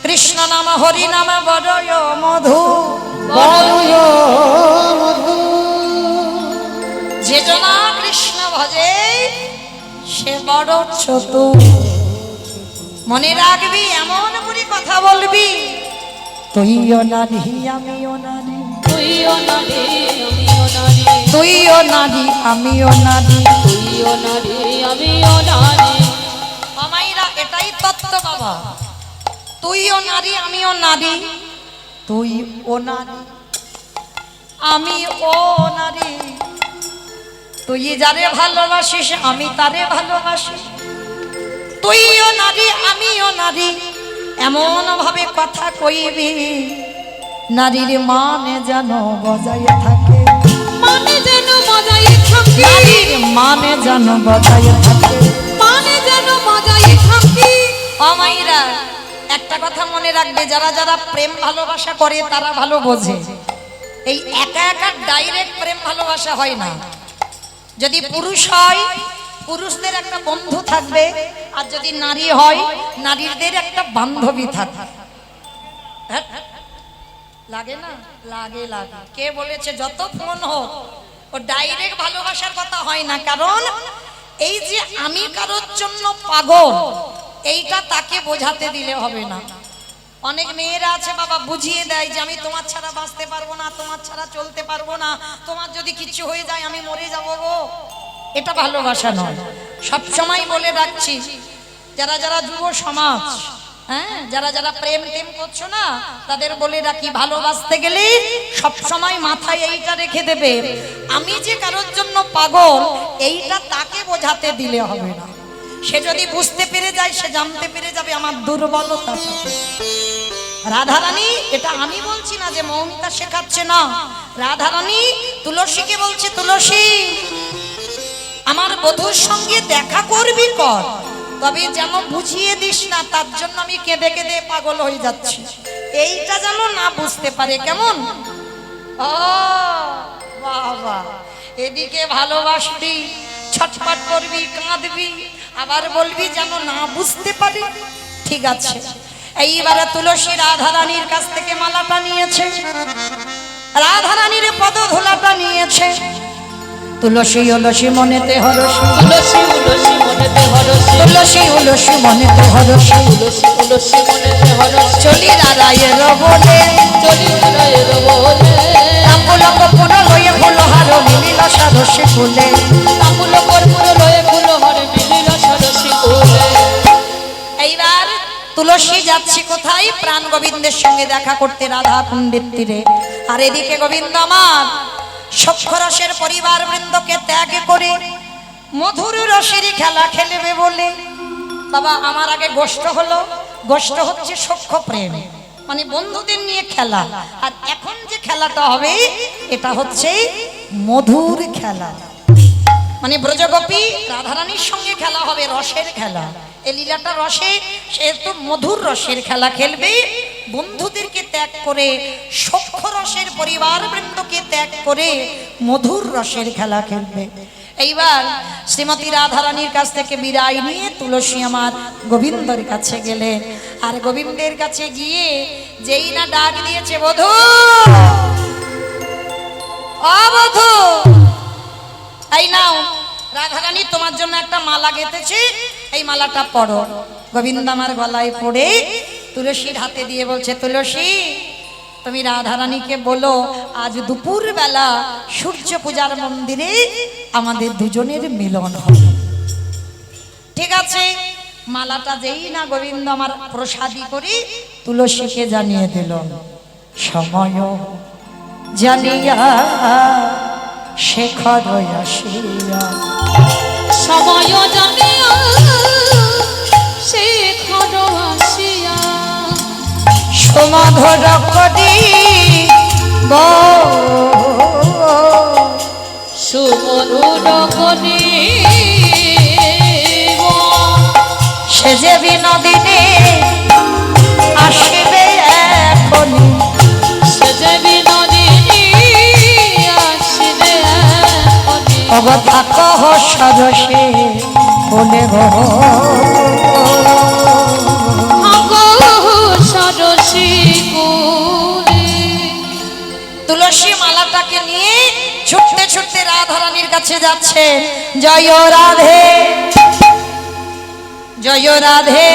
কৃষ্ণ নাম হরি নাম বড়য় মধু, বড়য় মধু। যে জনা কৃষ্ণ ভজে সে বড় চতুর। মনে রাখবি, এমন করে কথা বলবি, তুইও নারী আমিও নারী, তুইও নারী আমিও নারী, তুইও নারী আমিও নারী, তুইও নারী আমিও নারী। মামাইরা এটাই তত্ত্ব বাবা। তুইও নারী আমিও নারী, তুই ও নারী আমি ও নারী, তুই যারে ভালোবাসিস আমি তারে ভালোবাসি, তুইও নারী আমিও নারী, এমন ভাবে কথা কইবি নারীর মানে যেন বজায় থাকে, মানে যেন বজায় থাকে, নারীর মানে যেন বজায় থাকে, মানে যেন বজায় থাকে। অমাইরা একটা কথা মনে রাখবে, যারা যারা প্রেম ভালোবাসা করে তারা ভালো বোঝে, এই একা একা ডাইরেক্ট প্রেম ভালোবাসা হয় না। যদি পুরুষ হয় পুরুষদের একটা বন্ধু থাকবে, আর যদি নারী হয় নারীদের একটা বান্ধবী থাকবে। লাগে না? লাগে লাগে। কে বলেছে যত ফোন হোক ও ডাইরেক্ট ভালোবাসার কথা হয় না, কারণ এই যে আমি কারোর জন্য পাগল এইটা তাকে বোঝাতে দিলে হবে না। অনেক মেয়েরা আছে বাবা বুঝিয়ে দেয় যে আমি তোমার ছাড়া বাঁচতে পারবো না, তোমার ছাড়া চলতে পারবো না, তোমার যদি কিছু হয়ে যায় আমি মরে যাবো গো। এটা ভালোবাসা নয়। সব সময় বলে রাখছি, যারা যারা যুব সমাজ, হ্যাঁ, যারা যারা প্রেম টেম করছো না, তাদের বলে রাখি, ভালোবাসতে গেলে সব সময় মাথায় এইটা রেখে দেবে, আমি যে কারোর জন্য পাগল এইটা তাকে বোঝাতে দিলে হবে না। সে যদি বুঝতে পেরে যায়, সে জানতে পেরে যাবে আমার দুর্বলতা। রাধারানী, এটা আমি বলছি না যে মৌমিতা শেখাচ্ছে না, রাধারানী তুলসীকে বলছে, তুলসী আমার বধূর সঙ্গে দেখা করবি কর, তবে যেন বুঝিয়ে দিস না তার জন্য আমি কেঁদে কেঁদে পাগল হয়ে যাচ্ছি, এইটা যেন না বুঝতে পারে। কেমন? ও বাবা, এদিকে ভালোবাসবি, ছটফট করবি, কাঁদবি, আবার বলবি যেন না বুঝতে পারি। ঠিক আছে, এইবারে তুলসী রাধারানীর কাছ থেকে মালাটা নিয়েছে, রাধারানীর পদধূলাটা নিয়েছে। তুলসী উলসী মনেতে হরসি, তুলসী উলসী মনেতে হরসি, তুলসী উলসী মনেতে হরসি, তুলসী উলসী মনেতে হরসি। চলি রাধায়ের বলে, চলি রায়ের বলে, তাম্বুল কর্পূর লয়ে ফুলহার মিলিল সারসি ফুলে, তাম্বুল কর্পূর লয়ে ফুলহার মিলিল সারসি ফুলে। এইবার তুলসী যাচ্ছি কোথায়? প্রাণ গোবিন্দের সঙ্গে দেখা করতে রাধা কুণ্ডের তীরে। আর এদিকে গোবিন্দ আমার সক্ষরসের পরিবার বৃন্দকে ত্যাগ করে মধুর রসের খেলা খেলবে বলে, বাবা আমার আগে গোষ্ঠ হলো, গোষ্ঠ হচ্ছে সখ্য প্রেম, মানে বন্ধুদের নিয়ে খেলা, আর এখন যে খেলাটা হবে এটা হচ্ছে মধুর খেলা, মানে ব্রজগোপী রাধারানীর সঙ্গে খেলা হবে, রসের খেলা। এই লীলাটা রসে, সে তো মধুর রসের খেলা খেলবে, বন্ধুদেরকে ত্যাগ করে, সখ্য রসের পরিবার বৃন্দকে ত্যাগ করে মধুর রসের খেলা খেলবে। এইবার শ্রীমতী রাধারানীর কাছ থেকে বিদায় নিয়ে তুলসী আমার গোবিন্দের কাছে গেলে, আর গোবিন্দের কাছে গিয়ে যেই না ডাক দিয়েছে, বধূ ও বধূ, এই নাও রাধারানী তোমার জন্য একটা মালা গেঁথেছি, এই মালাটা পড়ো। গোবিন্দ আমার গলায় পড়ে তুলসীর হাতে দিয়ে বলছে, তুলসী তুমি রাধারানীকে বলো আজ দুপুর বেলা সূর্য পূজার মন্দিরে আমাদের দুজনের মিলন হবে। ঠিক আছে, মালাটা যেই না গোবিন্দ আমার প্রসাদী করে তুলসীকে জানিয়ে দিল, সময় জানিয়া শেখর আসিয়া, সময় জানিয়া শেখর আসিয়া, সমাধর করি সুমধুর করি সে যে বিনোদিনী আসিবে এখনি, সে যে বিনোদিনী আসিবে এখনি। অবথা কহ সরসে বলে গো সর মালাটাকে নিয়ে ছুটতে ছুটতে রাধারানীর কাছে যাচ্ছে। জয় রাধে জয় রাধে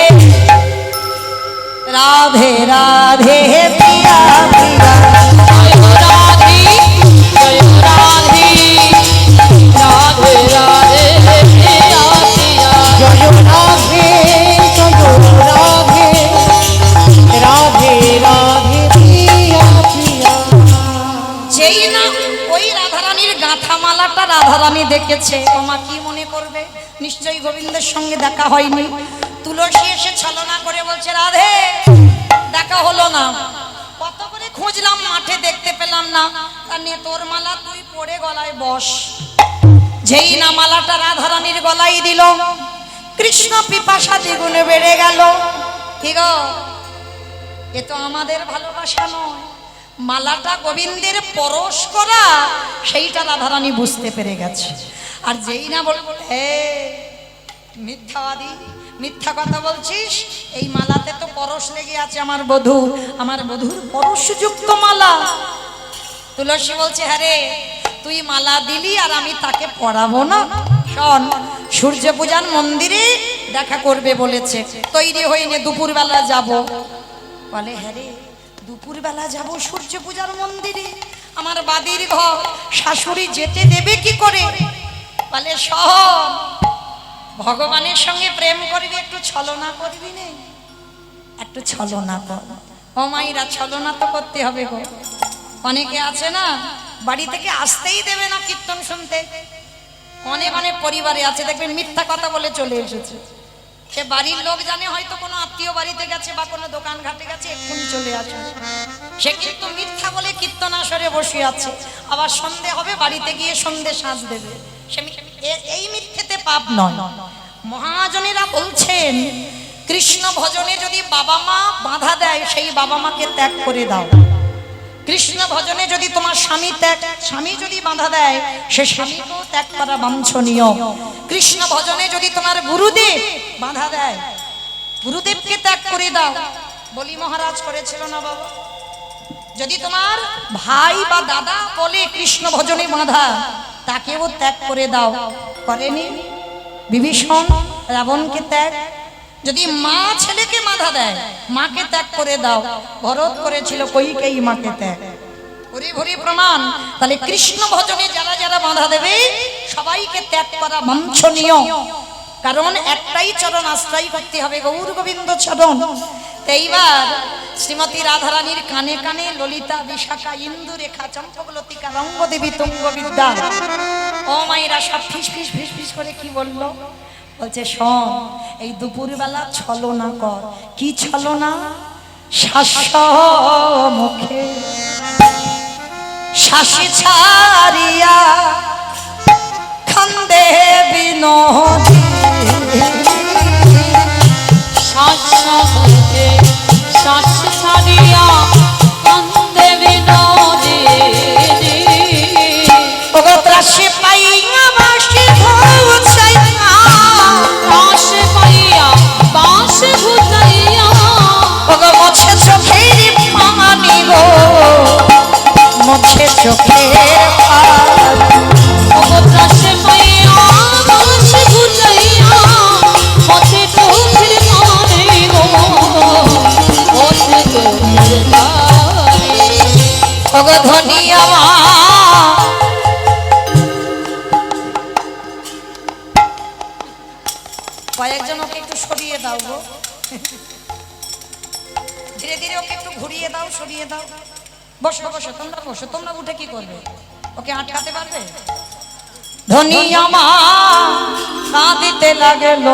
রাধে রাধে প্রিয়া প্রিয়া জয় রাধে জয় রাধে রাধে রাধে প্রিয়া প্রিয়া জয় রাধে জয় রাধে রাধে রাধে প্রিয়া প্রিয়া। যেই না ওই রাধারানীর গাঁথা মালাটা রাধারানী দেখেছে, ওমা কি মনে করবে, নিশ্চয়ই গোবিন্দের সঙ্গে দেখা হয়নি। তুলসী এসে ছলনা করে বলছে, রাধে দেখা হলো না, কত করে খুঁজলাম মাঠে দেখতে পেলাম না, তা নে তোর মালা তুই পড়ে গলায় বস। যেই না মালাটা রাধারানীর গলায় দিল, কৃষ্ণ পিপাসা দ্বিগুণে বেড়ে গেল। কি গো, এ তো আমাদের ভালোবাসা নয়, মালাটা গোবিন্দের পরশ করা, সেইটা রাধারানী বুঝতে পেরে গেছে। আর যেই না বলে হে মিথ্যাবাদী, মিথ্যা কথা বলছিস, এই মালাতে তো পরশ লেগে আছে আমার বধূ, আমার বধূর পরশযুক্ত মালা। তুলসী বলছে, হ্যাঁ রে, তুই মালা দিলি আর আমি তাকে পরাবো না। শোন, সূর্য পূজার মন্দিরে দেখা করবে বলেছে, তৈরি হইনি, দুপুরবেলা যাব। বলে, হ্যাঁ রে, দুপুরবেলা যাব সূর্য পূজার মন্দিরে, আমার বাদির ঘর, শাশুড়ি যেতে দেবে কি করে? বলে, শোন, ভগবানের সঙ্গে প্রেম করবি, একটু ছলনা করবি না, একটু ছলনা কর। ও মাইরা, ছলনা তো করতে হবে গো। অনেকে আছে না, বাড়ি থেকে আসতেই দেবে না কীর্তন শুনতে। অনেক অনেক পরিবারে আছে, দেখবেন মিথ্যা কথা বলে চলে এসেছে। সে বাড়ির লোক জানে হয়তো কোনো আত্মীয় বাড়িতে গেছে বা কোনো দোকান ঘাটে গেছে, এক্ষুনি চলে আসে। সে কিন্তু মিথ্যা বলে কীর্তন আসরে বসে আছে, আবার সন্ধে হবে, বাড়িতে গিয়ে সন্ধে সাজ দেবে। এই মিথ্যেতে পাপ নয়। মহাজনেরা বলছেন, কৃষ্ণ ভজনে যদি বাবা মা বাধা দেয়, সেই বাবা মাকে ত্যাগ করে দাও। কৃষ্ণ ভজনে যদি তোমার স্বামী যদি বাধা দেয়, সে স্বামীকেও ত্যাগ করা বাঞ্ছনীয়। কৃষ্ণ ভজনে যদি তোমার গুরুদেব বাধা দেয়, গুরুদেবকে ত্যাগ করে দাও। বলি মহারাজ করেছিল না বাবা? যদি তোমার ভাই বা দাদা বলে কৃষ্ণ ভজনে বাধা, তাকেও ত্যাগ করে দাও। করেনি বিভীষণ রাবণকে ত্যাগ? যদি মা ছেলেকে বাধা দেয়, মাকে ত্যাগ করে দাও। ভরত করেছিল কইকেয়ী মাকে ত্যাগ। ভরি ভরি প্রমাণ। তাহলে কৃষ্ণ ভজনে যারা যারা বাধা দেবে, সবাইকে ত্যাগ করা বাঞ্ছনীয়। কারণ একটাই চরণ আশ্রয় করতে হবে, গৌর গোবিন্দ চরণ। এইবার শ্রীমতী রাধারানীর কানে কানে ললিতা, বিশাখা, ইন্দু রেখা, চম্পকলতিকা, রঙ্গদেবী, তুঙ্গ বিদ্যা, ও মায়েরা সব ফিস ফিস ফিস ফিস করে কি বললো? বলছে, শোন, এই দুপুরবেলা ছলনা কর। কি ছলনা? শাস মুখে শাসি ছাড়িয়া খন্দে বিনোদী, শ্বাস মুখে শ্বাস ছাড়িয়া কান্দে বিনোদিনী। ওগো ত্রাসে পাইয়া বাসি ঘুচাইয়া, ত্রাসে পাইয়া বাঁশি ঘুচাইয়া, ওগো মোছে চোখের পানি গো, মোছে চোখের পানি। ওগো ত্রাসে পাইয়া বাঁশি ঘুচাইয়া, পথে চোখের পানি গো, পথে চোখের পানি। ওগো ধনী আমার, কয়েকজন ওকে একটু সরিয়ে দাও গো, ধীরে ধীরে ওকে একটু ঘুরিয়ে দাও, সরিয়ে দাও। বসো বসো, তোমরা বসো। তোমরা উঠে কি করবে? ওকে আটকাতে পারবে? ধনী আমার কাঁদিতে লাগেল,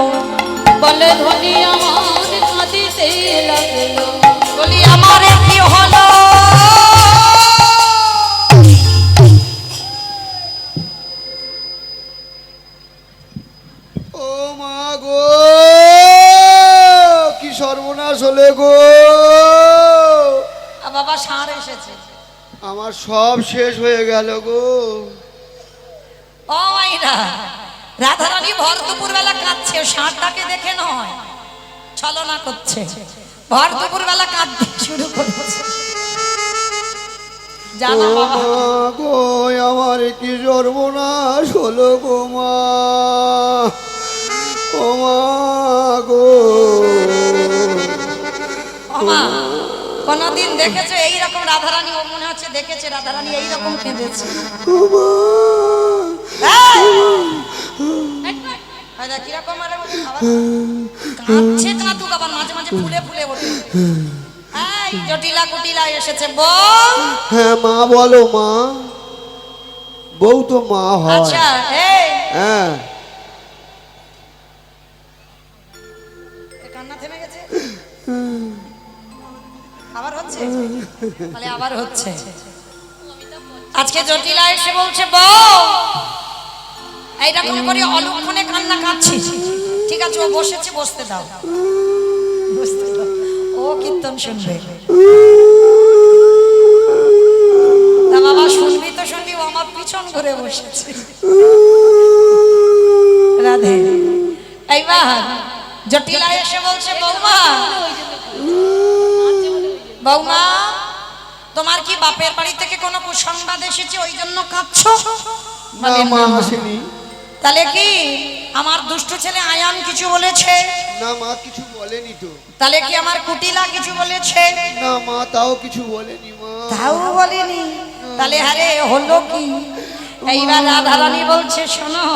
বলে ধনী আমার কাঁদিতে লাগলো। বলি আমার কি হলো? ও মা গো, কি সর্বনাশ হলে গো। বাবা ষাঁড় এসেছে। আমার সব শেষ হয়ে গেল গো। ও মাইরা, রাধারানী ভর দুপুর বেলা কাঁদছে, ষাঁড়টাকে দেখে নয়, ছলনা করছে। ভর দুপুর বেলা কাঁদতে শুরু করেছে। জানা ও বাবা মা গো, আমার কি সর্বনাশ হলো গো মা। ও মা গো, মা কোনদিন দেখেছো এইরকম রাধারানী? ও মনে হচ্ছে দেখেছে রাধারানী এইরকম কেঁদেছে। ও মা, এই দেখ কিরকম আরে আবার কাঁদছে, কাঁদুক আবার মাঝে মাঝে ফুলে ফুলে ওঠে। এই জটিলা কুটিলা এসেছে বউ। হ্যাঁ মা বলো মা। বউ তো মা হয়। আচ্ছা এই হ্যাঁ কান্না থেমে গেছে, আবার হচ্ছে, তাহলে আবার হচ্ছে। আজকে জটিলা এসে বলছে বউ এইরকম করে অলক্ষণে কান্না কাঁদছিস, ঠিক আছে ও বসেছে, বসতে দাও, বসতে দাও, ও কীর্তন শুনবে। তা বাবা শুনবি তো শুনবি, ও আমার পিছন ঘুরে বসেছে। রাধে। এইবার জটিলা এসে বলছে বৌমা, বৌমা তোমার কি বাপের বাড়ি থেকে কোনো কুসংবাদ এসেছে ওই জন্য কাঁদছো? না মা আসেনি। তাহলে কি আমার দুষ্টু ছেলে আয়ান কিছু বলেছে? না মা কিছু বলেনি তো। তাহলে কি আমার কুটিলা কিছু বলেছে? না মা তাও কিছু বলেনি মা। তাও বলেনি। তাহলে আরে হলো কি? এইবার রাধারানী বলছে শোনো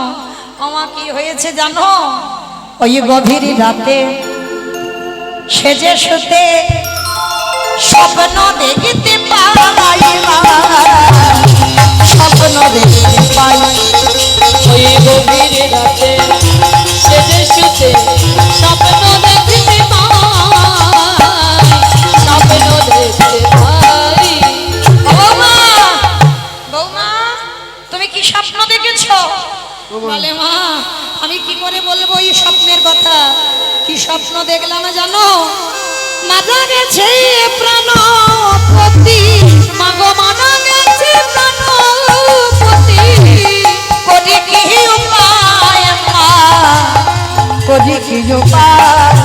আমার কি হয়েছে জানো? ওই গভীর রাতে সেজে শুতে স্বপ্ন দেখতে পাই, স্বপ্ন দেখতে পাই, ওই গভীর রাতে সেজে শুতে স্বপ্ন দেখতে পাই, স্বপ্ন দেখতে পাই। বৌমা, বৌমা তুমি কি স্বপ্ন দেখেছো? বলে মা আমি কি করে বলবো এই স্বপ্নের কথা? কি স্বপ্ন দেখলাম জানো? মারা গেছে প্রাণপতি, মাগো মারা গেছে প্রাণপতি, করি কি উপায় মা, করি কি উপায়?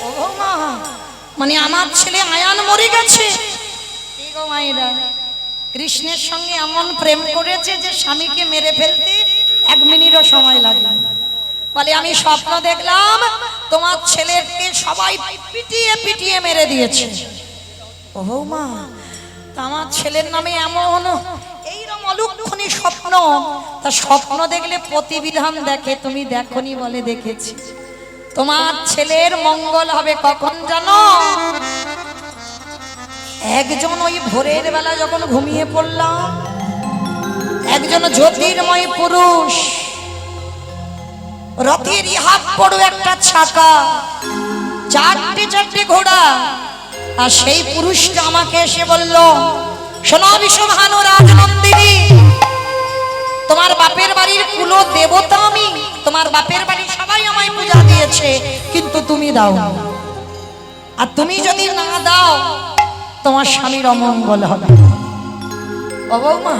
ও মা মানে আমার ছেলে আয়ান মরে গেছে। কি গো মাইরা, কৃষ্ণের সঙ্গে এমন প্রেম করেছে যে স্বামীকে মেরে ফেলতে 1 মিনিটও সময় লাগে। বলে আমি স্বপ্ন দেখলাম তোমার ছেলেকে সবাই পিটিয়ে পিটিয়ে মেরে দিয়েছে। ও মা তা আমার ছেলের নামে এমন এইরকম অলক্ষণী স্বপ্ন, তা স্বপ্ন দেখলে প্রতিবিধান দেখে, তুমি দেখনি? বলে দেখেছি। তোমার ছেলের মঙ্গল হবে কখন জানো? একজন ওই ভোরের বেলা যখন ঘুমিয়ে পড়লাম, একজন জ্যোতির্ময় পুরুষ, রথের ইহাব বড় একটা চাকা, 4টে ঘোড়া, আর সেই পুরুষটা আমাকে এসে বলল শোনো বিশ্বভানু রাজনন্দিনী, তোমার বাপের বাড়ির কুল দেবতা আমি, তোমার বাপের বাড়ির সবাই আমায় পূজা দিয়েছে, কিন্তু তুমি দাও, আর তুমি যদি না দাও তোমার স্বামীর অমঙ্গল হবে। ও বৌমা,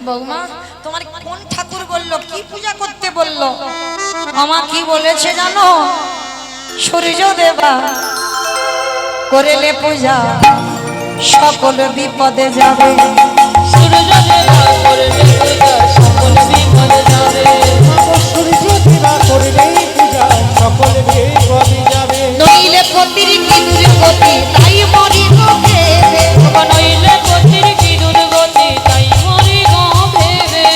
বৌমা তোমার কোন ঠাকুর বললো, কি পূজা করতে বললো? আমা কি বলেছে জানো? সূর্য দেবা করেলে পূজা সকল বিপদে যাবে। সূর্য দেবা করলে পূজা সকল বিপদে যাবে। সূর্য দেবা করলেই পূজা সকল বিপদে যাবে। নইলে পতির কি দুর্গতি তাই মরি গো ভেবে, নইলে পতির কি দুর্গতি তাই মরি গো ভেবে।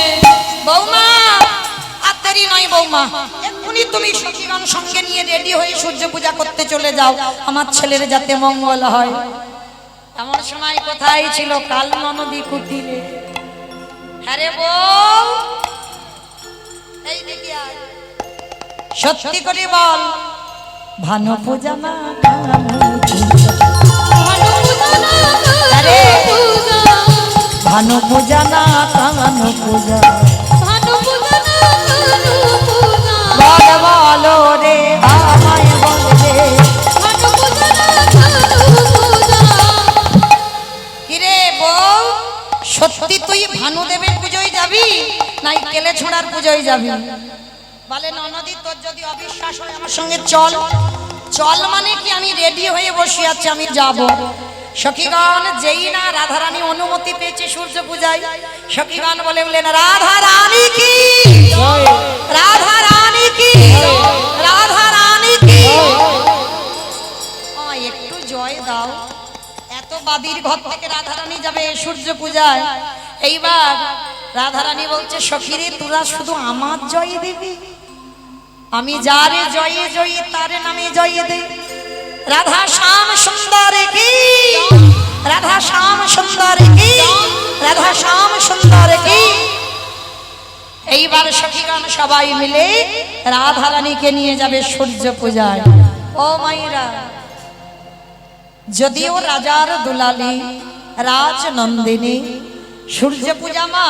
বৌমা আর দেরি নয় বৌমা, এক্ষুনি তুমি সখীগণ সঙ্গে নিয়ে রেডি হয়ে সূর্য পূজা করতে চলে যাও, আমার ছেলের যাতে মঙ্গল হয়। এমন সময় কোথায় ছিল কাল ননদী কুটিরে। হ্যাঁ রে বউ, এই দেখি আয়, সত্যি করে বল ভানু পূজা না আরে ভানু পূজা না কানু পূজা, বল বলো রে আমায় বল রে। কিরে বউ, সত্যি তুই ভানুদেবের পুজোয় যাবি নাই কেলে ছোড়ার পুজোয় যাবি? বলে ননদি তোর যদি অবিশ্বাস হয় আমার সঙ্গে চল। চল মানে কি আমি রেডি হয়ে বসে আছি, আমি যাব। সখীগণ যেই না রাধারানী অনুমতি পেয়েছে সূর্য পূজায়, সখীগণ বলে বললেন রাধা রানী কি, জয় রাধা রানী কি, রাধা রানী কি। একটু জয় দাও। এত বাদির ঘর থেকে রাধারানী যাবে সূর্য পূজায়। এইবার রাধারানী বলছে সখীরে তোরা শুধু আমার জয় দিবি, আমি যারে জয়ে জয়ী তারে নামে জয় দে। রাধা শ্যাম সুন্দর কি, রাধা শ্যাম সুন্দর কি, রাধা শ্যাম সুন্দর কি। এইবার সখীগণ সবাই মিলে রাধারানীকে নিয়ে যাবে সূর্য পূজায়। ও মাইরা, যদিও রাজার দুলালি রাজনন্দিনী, সূর্য পূজা মা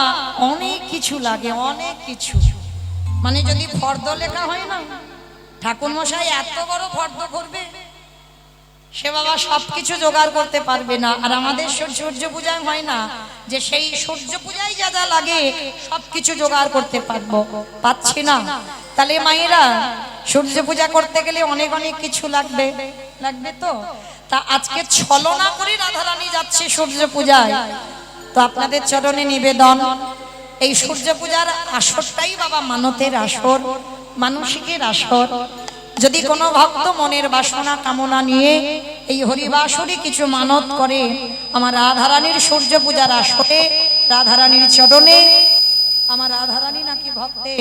অনেক কিছু লাগে, অনেক কিছু। মানে যদি ফর্দ লেখা হয় না, ঠাকুর মশাই এত বড় ফর্দ করবে, সে বাবা সবকিছু জোগাড় করতে পারবে না। আর আমাদের সূর্য পূজায় হয় না যে সেই সূর্য পূজায় যা যা লাগে সবকিছু জোগাড় করতে পাচ্ছি না। তাহলে মায়েরা সূর্য পূজা করতে গেলে অনেক অনেক কিছু লাগবে, লাগবে তো। তা আজকে ছলনা করে রাধারানী যাচ্ছে সূর্য পূজায়। তো আপনাদের চরণে নিবেদন, এই সূর্য পূজার আসরটাই বাবা মানতের আসর, মানসিকের আসর। যদি কোনো ভক্ত মনের বাসনা কামনা নিয়ে এই হরিবাসরে কিছু মানত করে, আমার রাধারানীর সূর্য পূজার আসরে রাধারানীর চরণে, আমার রাধারানী নাকি ভক্তে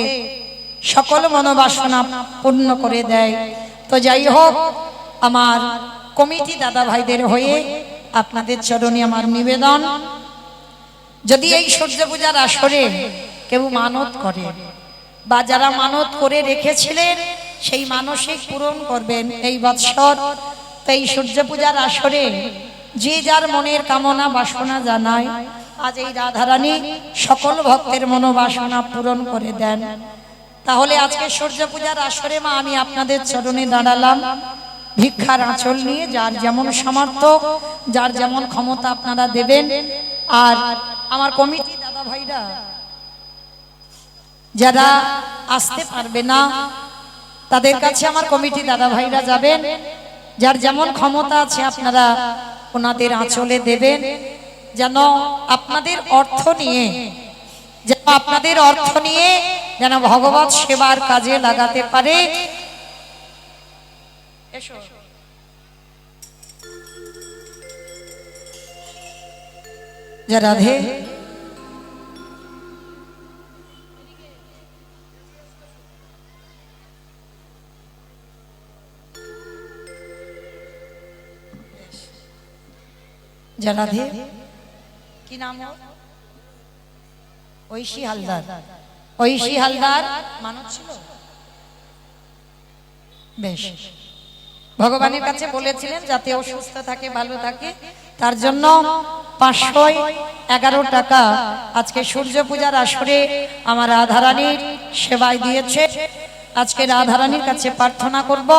সকল মনোবাসনা পূর্ণ করে দেয়। তো যাই হোক, আমার কমিটি দাদা ভাইদের হয়ে আপনাদের চরণে আমার নিবেদন, যদি এই সূর্য পূজার আসরে কেউ মানত করে বা যারা মানত করে রেখেছিলেন সেই মানসিক পূরণ করবেন এই বৎসর। তো এই সূর্য পূজার আসরে যে যার মনের কামনা বাসনা জানায়, আজ এই রাধারানী সকল ভক্তের মনোবাসনা পূরণ করে দেন। তাহলে আজকে সূর্য পূজার আসরে মা আমি আপনাদের চরণে দাঁড়ালাম ভিক্ষার আঁচল নিয়ে, যার যেমন সামর্থ্য যার যেমন ক্ষমতা আপনারা দেবেন। আর আমার কমিটি দাদা ভাইরা যারা আসতে পারবে না তাদের কাছে আমার কমিটি দাদা ভাইরা যাবেন, যার যেমন ক্ষমতা আছে আপনারা ওনাদের আঁচলে দেবেন, যেন আপনাদের অর্থ নিয়ে, যেন আপনাদের অর্থ নিয়ে যেন ভগবত সেবার কাজে লাগাতে পারে। রাধে রাধে কি নাম? ঐশী হালদার। ঐশী হালদার মানত ছিল, বেশ ভগবানের কাছে বলেছিলেন যাতে ও সুস্থ থাকে, ভালো থাকে, তার জন্য 511 টাকা আজকে সূর্য পূজার আসরে আমার রাধারানীর সেবায় দিয়েছে। আজকে রাধারানীর কাছে প্রার্থনা করব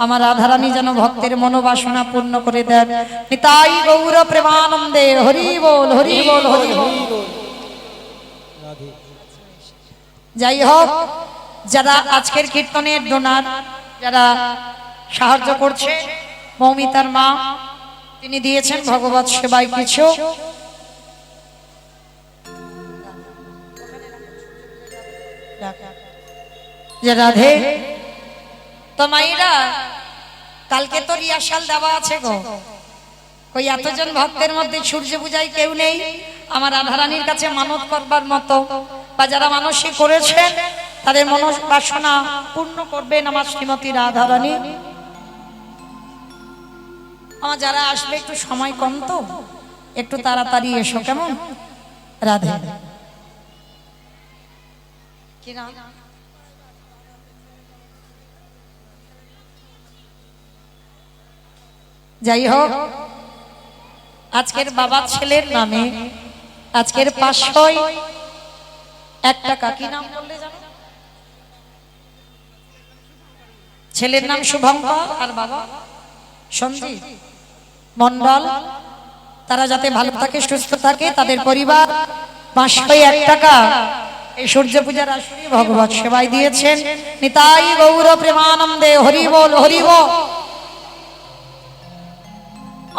আমার রাধারানী যেন ভক্তের মনোবাসনা পূর্ণ করে দেন। নিতাই গৌর প্রেমানন্দে হরি বল, হরি বল, হরি বল। যাই হোক, যারা আজকের কীর্তনের ডোনার, যারা সাহায্য করছে, মৌমিতার মা তিনি দিয়েছেন ভগবত সেবায় কিছু। রাধে তো মাইরা, কালকে তো রিহার্সাল দেওয়া আছে গো। ওই এতজন ভক্তের মধ্যে সূর্য পূজায় কেউ নেই আমার রাধারানীর কাছে মানত করবার মতো, বা যারা মানসিক করেছেন তাদের মনোবাসনা পূর্ণ করবেন আমার শ্রীমতী রাধারানী। আমার যারা আসবে একটু সময় কম, তো একটু তাড়াতাড়ি এসো, কেমন? রাধে কি নাম? যাই হোক, আজকের বাবা ছেলের নামে আজকের 501 টাকা, কি নাম বললে জানো? ছেলের নাম শুভঙ্কর আর বাবা সঞ্জিত মন্ডল। তারা যাতে ভালো থাকে, সুস্থ থাকে, তাদের পরিবার 501 টাকা এই সূর্য পূজার আসরে ভগবত সেবায় দিয়েছেন। নিতাই গৌর প্রেমানন্দে হরি বল, হরি বল।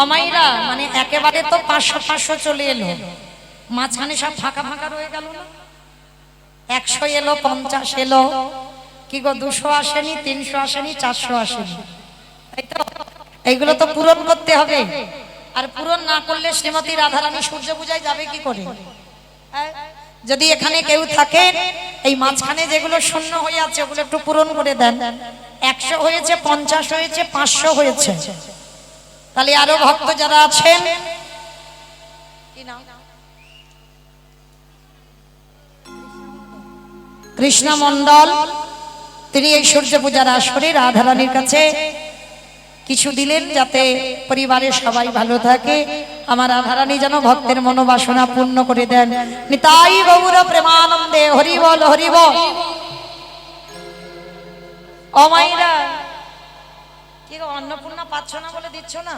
অমাইরা মানে একেবারে তো 500 চলে এলো, মাঝখানে সব ফাঁকা ফাঁকা রয়ে গেল না। 100 এলো, 50 এলো, কি গো 200 আসেনি, 300 আসেনি, 400 আসেনি, তাই তো? এইগুলো তো পূরণ করতে হবে। আর পূরণ না করলে শ্রীমতী রাধারানী সূর্য পূজায় যাবে কি করে? যদি এখানে কেউ থাকে এই মাঝখানে যেগুলো শূন্য হয়ে আছে ওগুলো একটু পূরণ করে দেন। 100 হয়েছে, 50 হয়েছে, 500 হয়েছে, তাহলে আরো ভক্ত যারা আছেন, কি নাম? কৃষ্ণ মন্ডল, তিনি এই সূর্য পূজার আসরে রাধারানীর কাছে কিছু দিলেন যাতে পরিবারের সবাই ভালো থাকে। আমার রাধারানী যেন ভক্তের মনোবাসনা পূর্ণ করে দেন। নিতাই গৌর প্রেমানন্দে, হরি বল হরি বল। ও মাইরা, কি গো অন্নপূর্ণা পাচ্ছ না বলে দিচ্ছ না?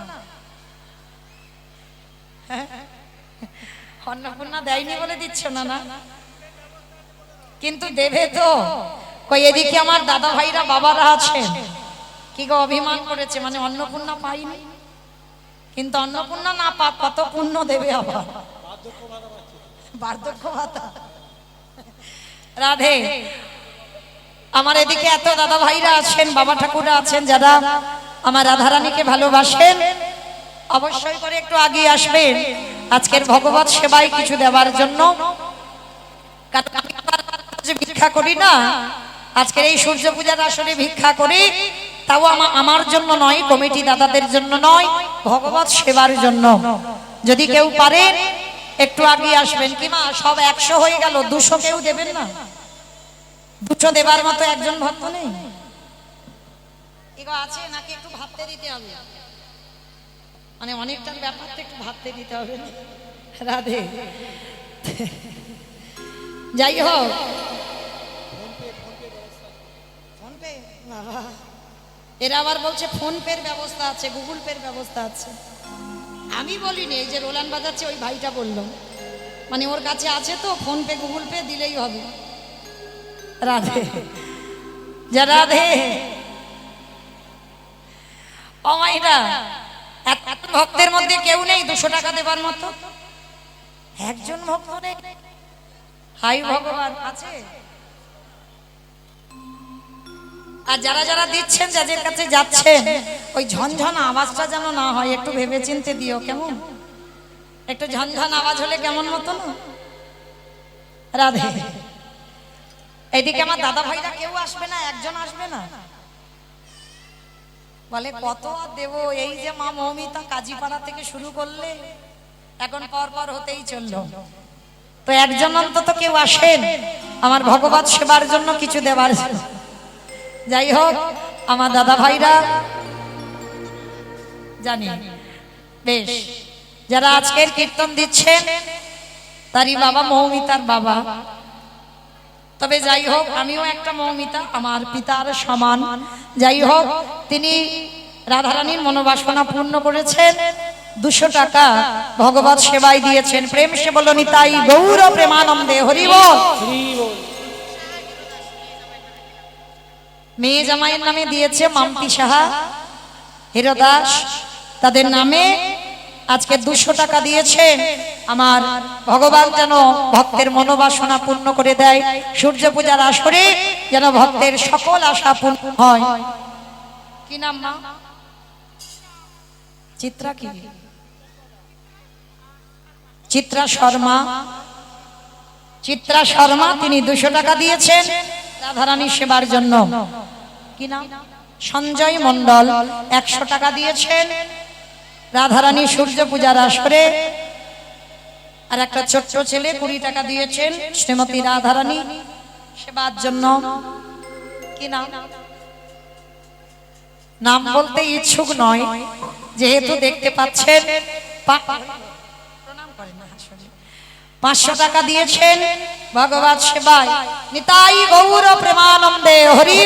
অন্নপূর্ণা দেয়নি বলে দিচ্ছ না? না কিন্তু দেবে তো। কই এদিকে আমার দাদা ভাইরা বাবারা আছেন, কি গো অভিমান করেছে, মানে অন্নপূর্ণা পাইনি। কিন্তু অন্নপূর্ণা না পাক কত পুণ্য দেবে আবার, বার্ধক্য ভাতা। রাধে, আমার এদিকে এত দাদা ভাইরা আছেন, বাবা ঠাকুররা আছেন, যারা আমার রাধারানীকে ভালোবাসেন, অবশ্যই করে একটু আগিয়ে আসবেন আজকের ভগবত সেবায় কিছু দেওয়ার জন্য। কারণ আমি ভিক্ষা করি না, আজকের এই সূর্য পূজার আসলে ভিক্ষা করি, তাও আমার জন্য নয়, কমিটি দাদাদের জন্য নয়, ভগবত সেবার জন্য। যদি কেউ পারেন একটু আগিয়ে আসবেন। কি মা, সব 100 হয়ে গেল, 200 কেউ দেবেন না? 200 দেবার মতো একজন ভক্ত নেই? এগো আছে নাকি? একটু ভাবতে দিতে হবে, মানে অনেকটার ব্যাপার তো একটু ভাবতে দিতে হবে। রাধে, যাই হোক, ফোনপে বাবা, এরা আবার বলছে ফোন পের ব্যবস্থা আছে, গুগল পের ব্যবস্থা আছে। আমি বলিনি, এই যে রোলান বাজাচ্ছে ওই ভাইটা বলল, মানে ওর কাছে আছে তো, ফোন পে গুগল পে দিলেই হবে। রাধে, যা রাধে। ও মাইরা, এত ভক্তের মধ্যে কেউ নেই 200 টাকা দেবার মতো? একজন ভক্ত নেই? হাই ভগবান, আছে? আর যারা যারা দিচ্ছেন, যাদের কাছে যাচ্ছেন, ওই ঝনঝন আওয়াজটা যেন না হয়, একটু ভেবে চিনতে দিও। কেমন একটু ঝনঝন আওয়াজ হলে কেমন মতো না? রাধে, এইদিকে আমার দাদা ভাইরা কেউ আসবে না? একজন আসবে না? বলে কত আর দেবো, এই যে মা মৌমিতা কাজীপাড়া থেকে শুরু করলে এখন পর পর হতেই চললো। তো একজন অন্তত কেউ আসেন আমার ভগবত সেবার জন্য কিছু দেবার। যাই হোক, আমার দাদা ভাইরা জানি বেশ, যারা আজকের কীর্তন দিচ্ছেন তারই বাবা মৌমিতার বাবা। তবে যাই হোক, আমিও একটা মৌমিতা, আমার পিতার সমান। যাই হোক, তিনি রাধারানীর মনোবাসনা পূর্ণ করেছেন, 200 টাকা ভগবত সেবায় দিয়েছেন। প্রেম সে বলো নিতাই গৌর প্রেমানন্দে, হরি বল। মেয়ে জামাইয়ের নামে দিয়েছে মাম্পি সাহা, হিরদাস, তাদের নামে আজকে 200 টাকা দিয়েছেন। আমার ভগবান যেন ভক্তের মনোবাসনা পূর্ণ করে দেয়, সূর্য পূজার আসরে যেন ভক্তের সকল আশা পূর্ণ হয়। কি নাম মা? চিত্রা, কি চিত্রা শর্মা, চিত্রা শর্মা, তিনি 200 টাকা দিয়েছেন রাধারানী সেবার জন্য। কি নাম? সঞ্জয় মন্ডল, 100 টাকা দিয়েছেন রাধারানী সূর্য পূজার আসরে। আর একটা ছোট্ট ছেলে 20 টাকা দিয়েছেন শ্রীমতী রাধারানী সেবার জন্য। কি নাম? নাম বলতে ইচ্ছুক নয়, যেহেতু দেখতে পাচ্ছেন 500 টাকা দিয়েছেন ভগবত সেবায়। নিতাই গৌর প্রেমানন্দে, হরি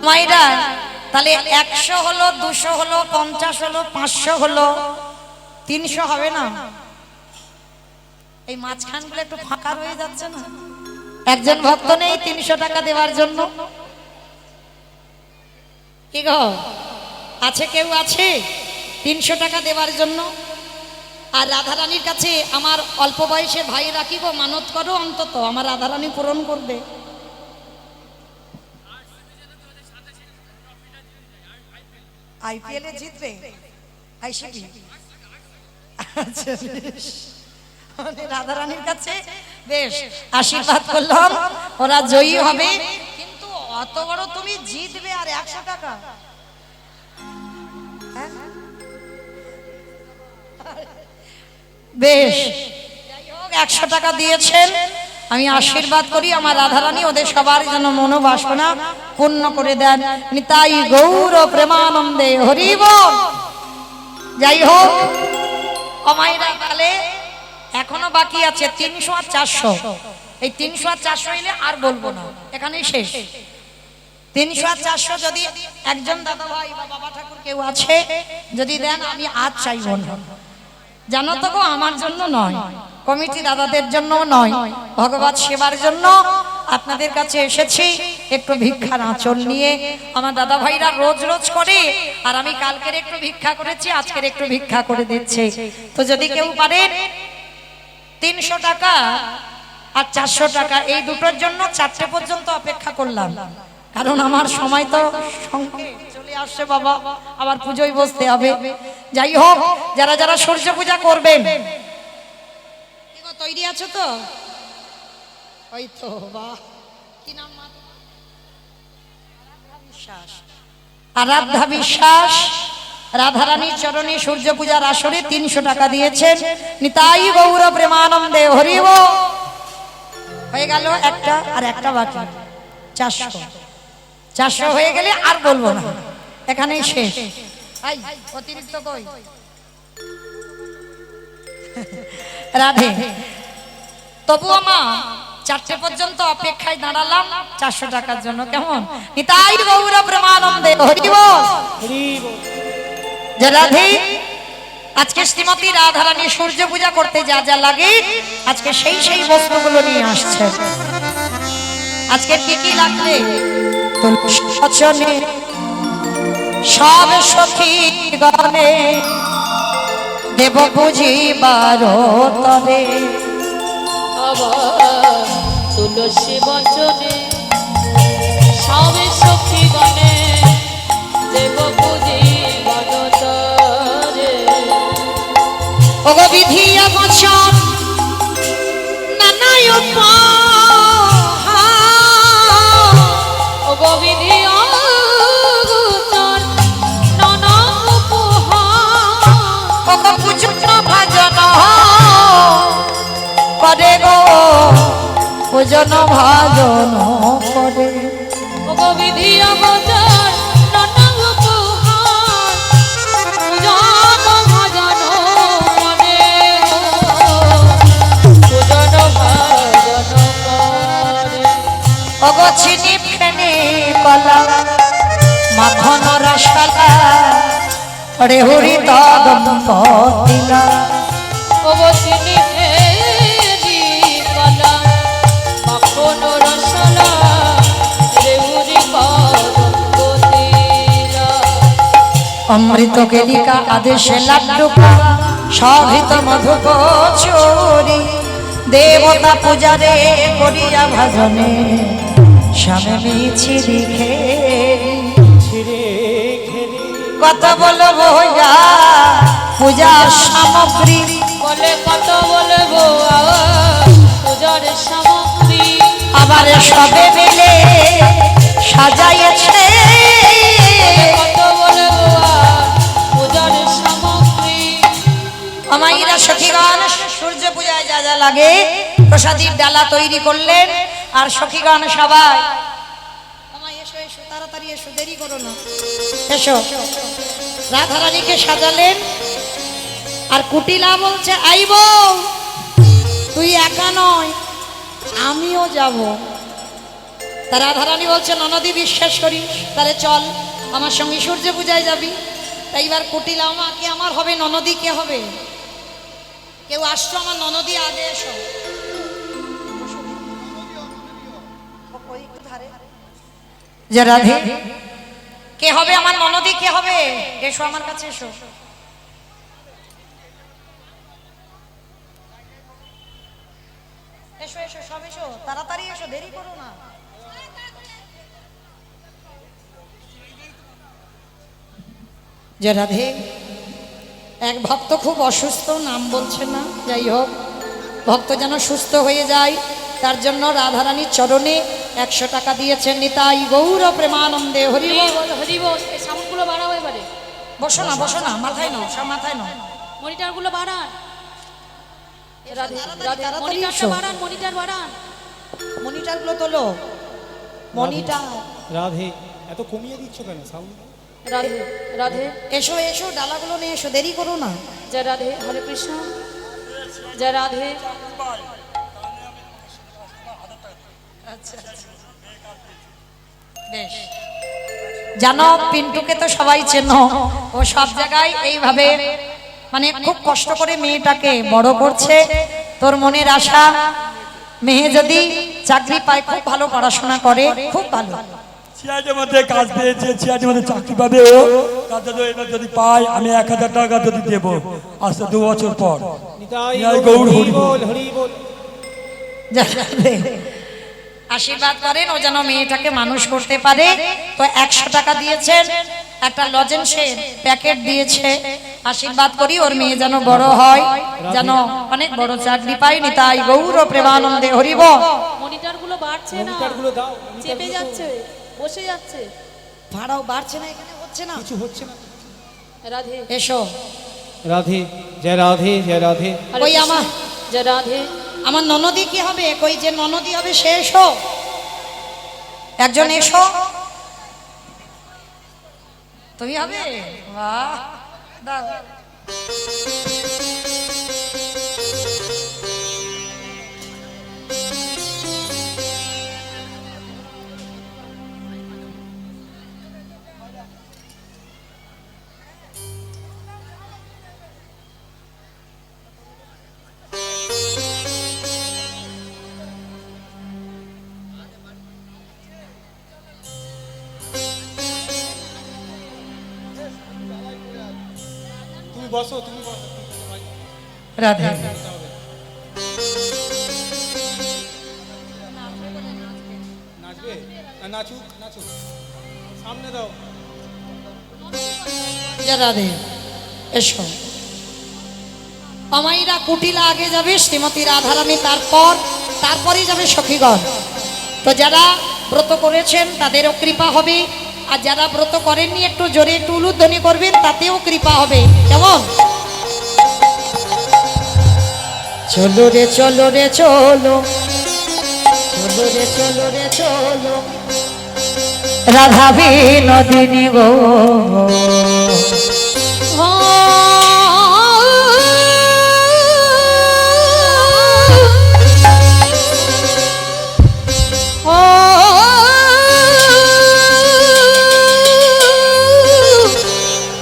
মাইরা। তাহলে 100 হলো, 200 হলো, 50 হলো, 500 হলো, 300 হবে না? এই মাঝখানগুলো একটু ফাঁকা রয়ে যাচ্ছে না? একজন ভক্ত নেই 300 টাকা দেওয়ার জন্য। কি গো, আছে কেউ আছে 300 টাকা দেওয়ার জন্য? আর রাধারানীর কাছে আমার অল্প বয়সে ভাই রাখিব, মানত করো অন্তত আমার রাধারানী পূরণ করবে। আইপিএল এ জিতবে আইসিবি। আচ্ছা বেশ, মানে রাধারানীর কাছে বেশ আশীর্বাদ করলাম, ওরা জয়ী হবে। কিন্তু অত বড় তুমি জিতবে আর 100 টাকা, হ্যাঁ? বেশ, যাই হোক 100 টাকা দিয়েছেন, আমি আশীর্বাদ করি আমার রাধারানী ওদের সবার জন্য মনোবাসনা পূর্ণ করে দেন। নিতাই গৌর প্রেমানন্দে হরি বল। যাই হোক অমাইরা, তাহলে এখনো বাকি আছে 300 আর 400। এই 300 আর 400 এলে আর বলবো না, এখানেই শেষ। 300 আর 400 যদি একজন দাদা ভাই বা বাবা ঠাকুর কেউ আছে যদি দেন, আমি আজ চাইব না, জানো তো গো, আমার জন্য নয়, কমিটি দাদাদের জন্য নয়, ভগবত সেবার জন্য আপনাদের কাছে এসেছি একটু ভিক্ষার আঁচল নিয়ে। আমার দাদা ভাইরা রোজ রোজ করে, আর আমি কালকের একটু ভিক্ষা করেছি, আজকের একটু ভিক্ষা করে দিচ্ছে। তো যদি কেউ পারেন 300 টাকা আর 400 টাকা, এই দুটোর জন্য 4টে পর্যন্ত অপেক্ষা করলাম, কারণ আমার সময় তো সংক্ষেপ চলে আসছে বাবা, আবার পুজোয় বসতে হবে। যাই হোক, যারা যারা সূর্য পূজা করবেন তৈরি আছো তো? ওই তো, বাহ, কি নাম মা? আরাধ্যা বিশ্বাস রাধারানীর চরণে সূর্য পূজার আসরে 300 টাকা দিয়েছেন। নিতাই গৌর প্রেমানন্দে হরি বল। হয়ে গেল একটা, আর একটা বাকি 400 হয়ে গেলে আর বলবো না, এখানেই শেষ। অতিরিক্ত কই রাধে। তবুও মা 4টে পর্যন্ত অপেক্ষায় দাঁড়ালাম 400 টাকার জন্য, কেমন? নিতাই গৌর প্রেমানন্দে হরি বল। যে রাধে, আজকে শ্রীমতী রাধারানী সূর্য পূজা করতে যা যা লাগে আজকে সেই সেই বস্তুগুলো নিয়ে আসছে। আজকে কি কি লাগবে? তুলসী সব সখী গণে দেব বুঝিবার তবে, আবার তুলসী বচনে সবে সখী গণে দেব বুঝিবার তরে। ওগো বিধিয়া বচন নানায় ওগো বিধি অগোচর নানা উপহার। ওগো পূজন ভজন করে গো, পূজন ভজন করে। ওগো বিধি অগোচর নানা উপহার, পূজন ভজন করে পূজন ভজন করে। ওগো চিনি ফেনি কলা মাখন রসলা রেহুরি দম্পতিলা। ওগো চিনি ফেনি কলা মাখন রসলা রেহুরি দম্পতিলা। অমৃত কেলিকা আদেশে লাড্ডুকা সহিত মধুক চুরি, দেবতা পূজারে করিয়া ভজনে স্বামী মিছিরি কত বলবো পূজার সামগ্রী, বলে কত বলবো পূজার সামগ্রী। আবার সবে মিলে সাজাইছে কত বলবো পূজার সামগ্রী। আমাইরা সখীগণ সূর্য পূজায় যা যা লাগে প্রসাদীর ডালা তৈরি করলেন, আর সখীগণ সবাই এসো এসো, তাড়াতাড়ি এসো, দেরি করো না, এসো। রাধারানীকে সাজালেন, আর কুটিলা বলছে আইব, তুই একা নয় আমিও যাব। তা রাধারানী বলছে ননদি বিশ্বাস করি, তাহলে চল আমার সঙ্গে সূর্য পূজায় যাবি। তাই এবার কুটিলা মা কে আমার হবে, ননদি কে হবে? কেউ আসছো আমার ননদি, আগে এসো। যে রাধে কে হবে আমার ননদি? কে হবে? এসো আমার কাছে এসো। এসো এসো সব এসো, তাড়াতাড়ি এসো, দেরি করো না। যে রাধে, এক ভক্ত খুব অসুস্থ, নাম বলছে না, যাই হোক ভক্ত যেন সুস্থ হয়ে যায় তার জন্য রাধারানীর চরণে 100 টাকা দিয়েছেন। নিতাই গৌর প্রেমানন্দে হরি বল। হরি বল। এই সাউন্ডগুলো বাড়াও এবারে। বসো না বসো না, মাথায় নাও, সব মাথায় নাও। মনিটরগুলো বাড়ান। রাধে রাধে, তাড়াতাড়ি মনিটরটা এসো। বাড়ান, মনিটর বাড়ান। মনিটরগুলো তোলো, মনিটর। রাধে, এত কমিয়ে দিচ্ছ কেন সাউন্ড? রাধে রাধে, এসো এসো, ডালাগুলো নিয়ে এসো, দেরি করো না। জয় রাধে, হরে কৃষ্ণ। জয় রাধে। বেশ, জানো পিন্টুকে তো সবাই চেনো, ও সব জায়গায় এইভাবে মানে খুব কষ্ট করে মেয়েটাকে বড় করছে। তোর মনের আশা, মেয়ে যদি চাকরি পায়, খুব ভালো পড়াশোনা করে, খুব ভালো। সিআইডির মধ্যে কাজ পেয়েছে, সিআইডির মধ্যে চাকরি পাবে ও। তাতে তো এবার যদি পাই আমি 1000 টাকা যদি দেবো আজ 2 বছর পর। নিতাই নিতাই গৌর গৌর হরি হরি বল, হরি বল। আশীর্বাদ করেন ও যেন মেয়েটাকে মানুষ করতে পারে। তো 100 টাকা দিয়েছেন, একটা লজেন্সের প্যাকেট দিয়েছে। আশীর্বাদ করি ওর মেয়ে যেন বড় হয়, যেন অনেক বড় চাকরি পায়। নিতাই গৌর প্রেমানন্দে হরি বল। মনিটরগুলো বাড়ছে না, মনিটরগুলো দাও, চেপে মনিটরগুলো যাচ্ছে, বসে যাচ্ছে। ভাড়াও বাড়ছে না, এখানে হচ্ছে না। কিছু হচ্ছে না। রাধে এসো, রাধে, জয় রাধে, জয় রাধে। হরে ওই কৃষ্ণ। আমার জয় রাধে। আমার ননদি কি হবে? কই যে ননদি হবে সে এসো, একজন এসো। তুমি হবে? বাহ, দাও। তুমি বসো, তুমি বসো। রাধে। নাচবে? নাচুক, নাচুক। সামনে দাও। রাধে, এসো। অমাইরা কুটিলা আগে যাবে, শ্রীমতী রাধারানী তারপরেই যাবে সখীগণ। তো যারা ব্রত করেছেন তাদেরও কৃপা হবে, আর যারা ব্রত করেননি একটু জোরে একটু উলুধ্বনি করবেন, তাতেও কৃপা হবে। কেমন? চলো রে চলো রে চলো, চলো রে চলো রে চলো, রাধা বিনোদিনী গো।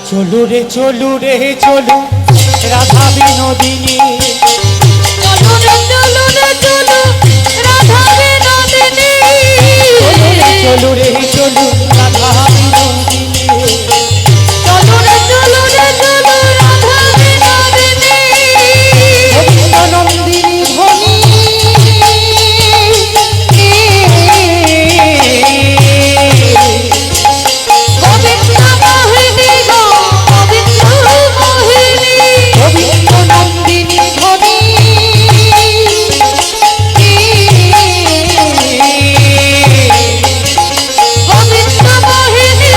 চলু রে চলু রে চলু, রাধা বিনোদিনী। চলো রে চলো রে চলো, রাধা বিনোদিনী। চলু রে চলু, রাধা বিনোদিনী। চলো রে চলো রে চলো, রাধা বিনোদিনী। নন্দিনী ধ্বনি। গোবিন্দ মোহিনী গো, গোবিন্দ মোহিনী। গোবিন্দ নন্দিনী ধ্বনি। গোবিন্দ মোহিনী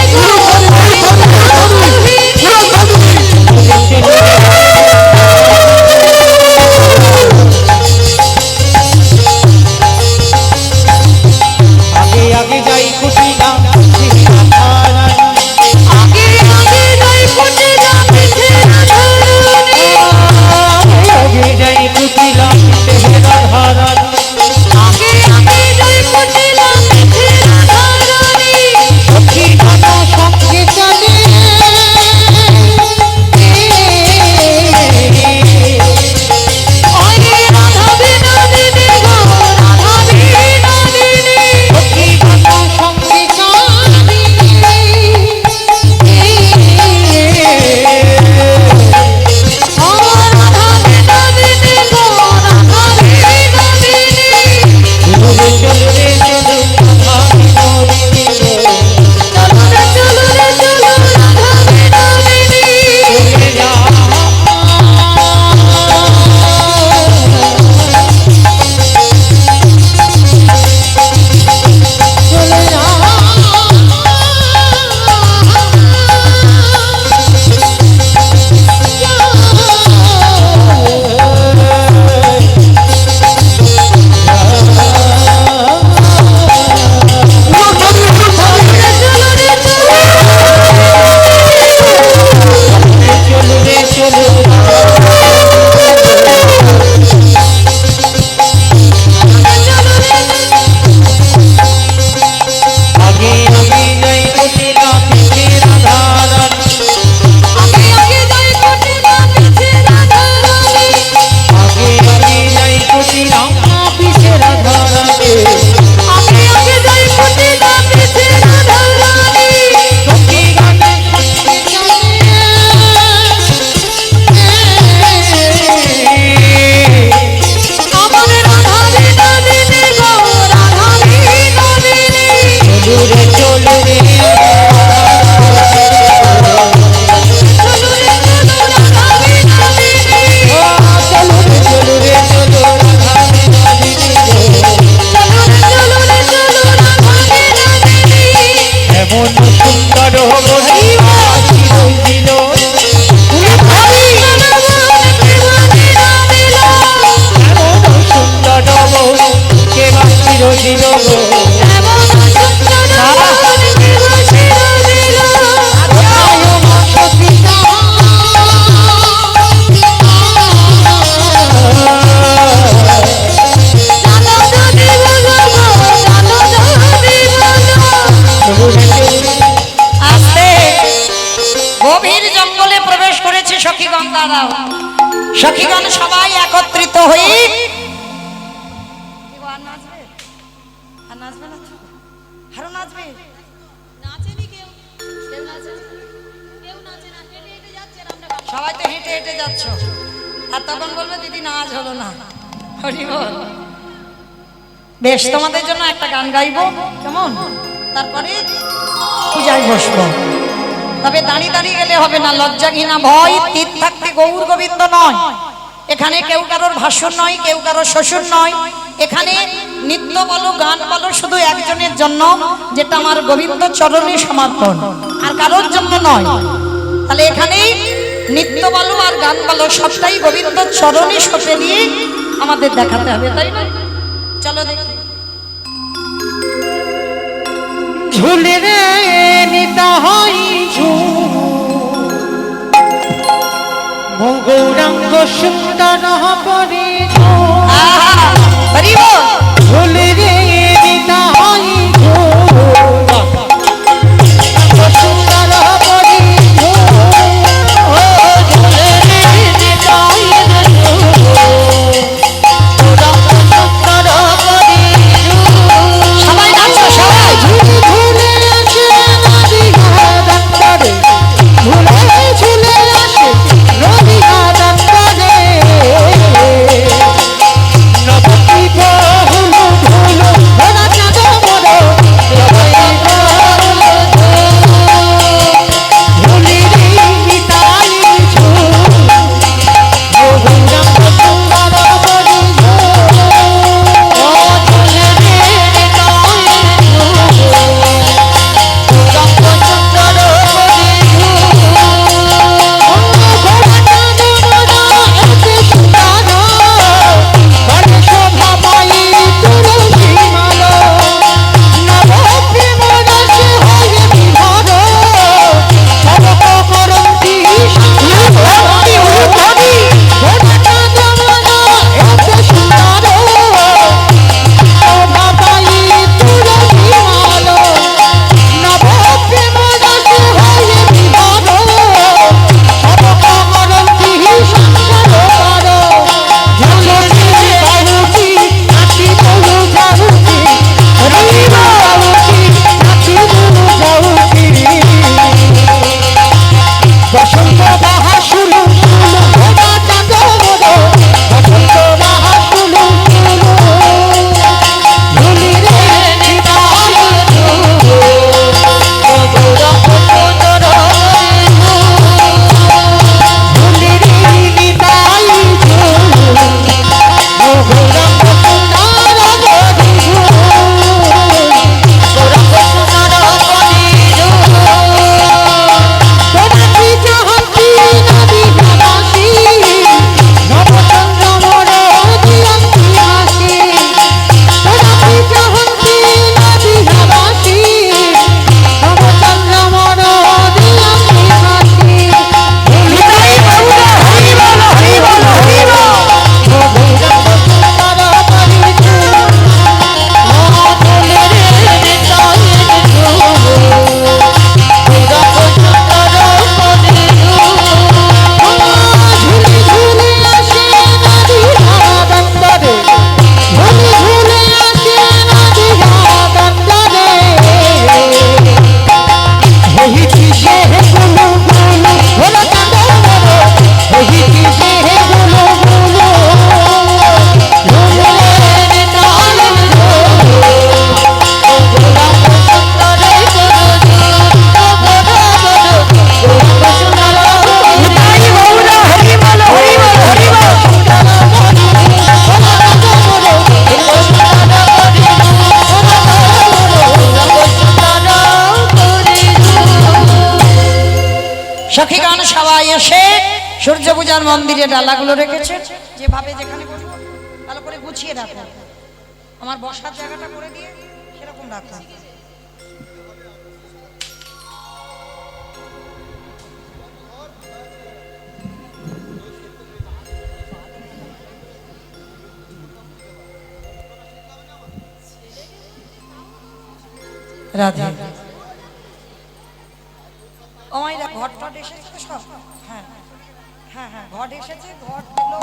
সখীগণ দাঁড়াও, সখীগণ সবাই একত্রিত হই। আর নাচবে? আর নাচবে না? আরো নাচবে? সবাই তো হেঁটে হেঁটে যাচ্ছ, আর তখন বলবে দিদি নাচ হলো না। হরি বল। বেশ, তোমাদের জন্য একটা গান গাইবো, কেমন? তারপরে পূজায় বসবো। তবে দাঁড়িয়ে দাঁড়িয়ে গেলে হবে না, লজ্জা ঘৃণা ভয় তীর থাকতে গৌর গোবিন্দ নয়। এখানে কেউ কারোর ভাসুর নয়, কেউ কারোর শ্বশুর নয়। এখানে নৃত্য বলো গান বলো শুধু একজনের জন্য, যেটা আমার গোবিন্দ চরণে সমর্পণ, আর কারোর জন্য নয়। তাহলে এখানেই নৃত্য বলো আর গান বলো সবটাই গোবিন্দ চরণে সঁপে দিয়ে আমাদের দেখাতে হবে, তাই না? চলো দেখি। ঝুলে রে নিতাই গৌরাঙ্গ সুন্দর পরি আহা, হরি বল। ঝুলে রে নিতাই সুন্দর পরি সবাই নাচো, সবাই। ঝুলে আসে নদীয়া দন্তরে, ঝুলে ঝুলে আসে নদীয়া দন্তরে। নবতী বহুল ভুল ভরা চাঁদ বড়, ঝুলি রে নিতাই ঝুল, গৌরাঙ্গ সুন্দর বলি বসন্ত বাহার শুলু শুলু ভোলা চাঁদ বড়, বসন্ত বাহার শুলু শুলু ঝুলি রে নিতাই ঝুলি রে নিতাই গৌরাঙ্গ সুন্দর বলি তোমাকে চাহাতি নদী ভাবাসি, নবচন্দ্র মোর দিয়ন্তি হাসি। তোমাকে চাহাতি নদী ভাবাসি, নবচন্দ্র মোর দিয়ন্তি হাসি। নিতাই গৌর হরি বল, হরি বল, হরি বল। গৌরাঙ্গ সুন্দর বলি ঝুলে রে নিতাই ঝুলি ঝুলে আসে নদীয়া দন্তরে, ঝুলি ঝুলে আসে নদীয়া দন্তরে। হইছি সে গুলু গুলু ভোলা চাঁদ বড়, হইছি সে গুলু গুলু ঝুলে নিতাই নিতাই গৌর হরি বল, হরি বল, হরি বল। সখীগণ সবাই এসে সূর্য পূজার মন্দিরে ডালাগুলো রেখেছে, যেভাবে যেখানে বসবো ভালো করে গুছিয়ে রাখো। আমার বসার জায়গাটা করে দিয়ে সেরকম রাখো। রাধে ও মাইরা ঘর টট এসেছে তো সব। হ্যাঁ হ্যাঁ হ্যাঁ, ঘট এসেছে, ঘটগুলো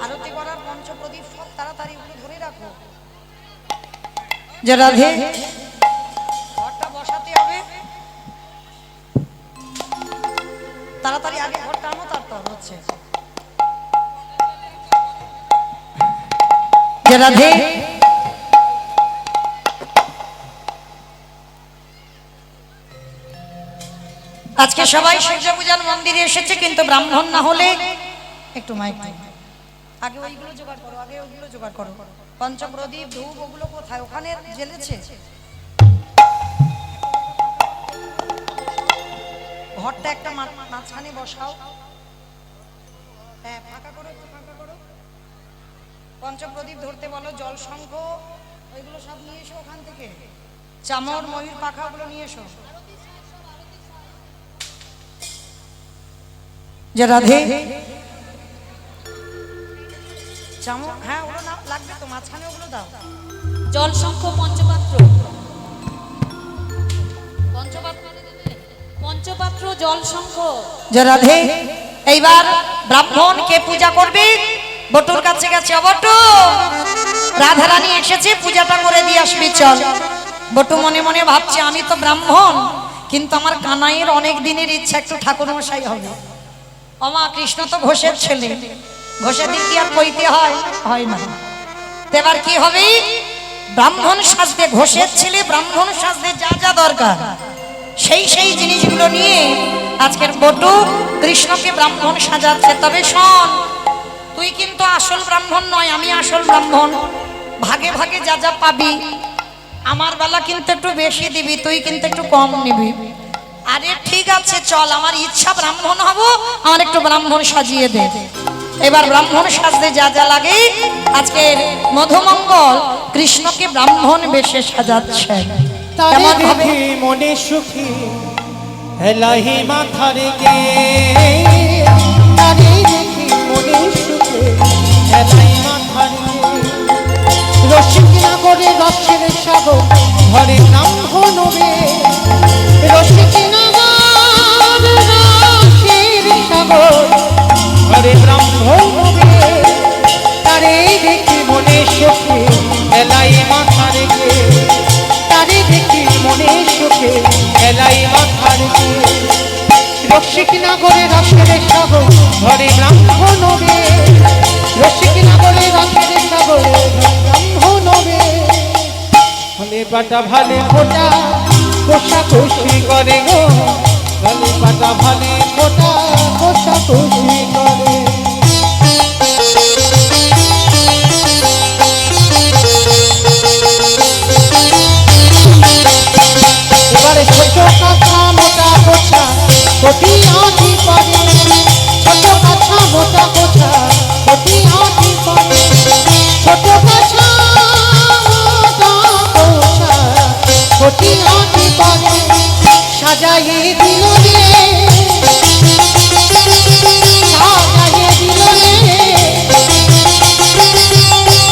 আরতি করার পঞ্চপ্রদীপ সব তাড়াতাড়ি ওগুলো ধরে রাখো। যে রাধে, ঘরটা বসাতে হবে তাড়াতাড়ি, আগে ঘরটা আনো, তারপর হচ্ছে। যে রাধে, আজকে সবাই সূর্য পূজার মন্দিরে এসেছে, কিন্তু ব্রাহ্মণ না হলে একটু মাইক আগে ওইগুলো জোগাড় করো, আগে ওইগুলো জোগাড় করো। পঞ্চপ্রদীপ ধূপ ওগুলো কোথায়? ওখানে জ্বেলেছে। ঘরটা একটা মাঝখানে বসাও। হ্যাঁ, ফাঁকা করো, একটু ফাঁকা করো। পঞ্চপ্রদীপ ধরতে বলো, জল শঙ্খ ওইগুলো সব নিয়ে এসো ওখান থেকে। চামর, ময়ূর পাখা ওগুলো নিয়ে এসো। যে রাধে, চামর, হ্যাঁ ওগুলো না লাগবে তো, মাঝখানে ওগুলো দাও। জল শঙ্খ, পঞ্চপাত্র, পঞ্চপাত্র, জল শঙ্খ। যে রাধে, এইবার ব্রাহ্মণকে পূজা করবি। বটুর কাছে গেছে, বটু রাধারানী এসেছে, পূজাটা করে দিয়ে আসবি চল। বটু মনে মনে ভাবছে, আমি তো ব্রাহ্মণ, কিন্তু আমার কানাইয়ের অনেক দিনের ইচ্ছা একটু ঠাকুর মশাই হবে। অমা কৃষ্ণ তো ঘোষের ছেলে, ঘোষের দিক কি আর কইতে হয়? হয় না। এবার কি হবে? ব্রাহ্মণ সাজতে, ঘোষের ছেলে ব্রাহ্মণ সাজতে যা যা দরকার সেই সেই জিনিসগুলো নিয়ে আজকের বটু কৃষ্ণকে ব্রাহ্মণ সাজাচ্ছে। তবে শোন, তুই কিন্তু আসল ব্রাহ্মণ নয়, আমি আসল ব্রাহ্মণ। ভাগে ভাগে যা যা পাবি, আমার বেলা কিন্তু একটু বেশি দিবি, তুই কিন্তু একটু কম নিবি। আরে ঠিক আছে চল, আমার ইচ্ছা ব্রাহ্মণ হব, আমার একটু ব্রাহ্মণ সাজিয়ে দে। এবার ব্রাহ্মণ সাজতে যা যা লাগে আজকের মধুমঙ্গল কৃষ্ণকে ব্রাহ্মণ বেশে সাজাচ্ছে। তারে কেমন হবে? দেখি মনে সুখী হেলাহি মাথার গে, তারে দেখি মনে সুখী হেলাই মাথার গে। রসিক না করে রসের সাগর ঘরে ব্রাহ্মণ রে, রসিক না করে রসের সাগর ঘরে ব্রাহ্মণ রে। তারে দেখি মনে সুখী হেলাই মাথার গে, তারে দেখি মনে সুখে এলাই মাথার গে। রসিক নাগরে রসের সাগর ঘরে ব্রাহ্মণ রে, রসিক নাগরে রসের সাগর ব্রাহ্মণ রে। হলে পাটা ভালে ফোটা কোষা খুশি করে গো, হলে পাটা ভালে ফোটা কোষা খুশি করে। এবারে ছোট কাছা মোটা কোছা কোটি আঁটি পড়ে, ছোট কাছা মোটা কোছা কোটি আঁটি পড়ে, ছোট কাছা মোটা কোছা কোটি আঁটি পড়ে। সাজাইয়ে দিল রে, সাজাইয়ে দিল রে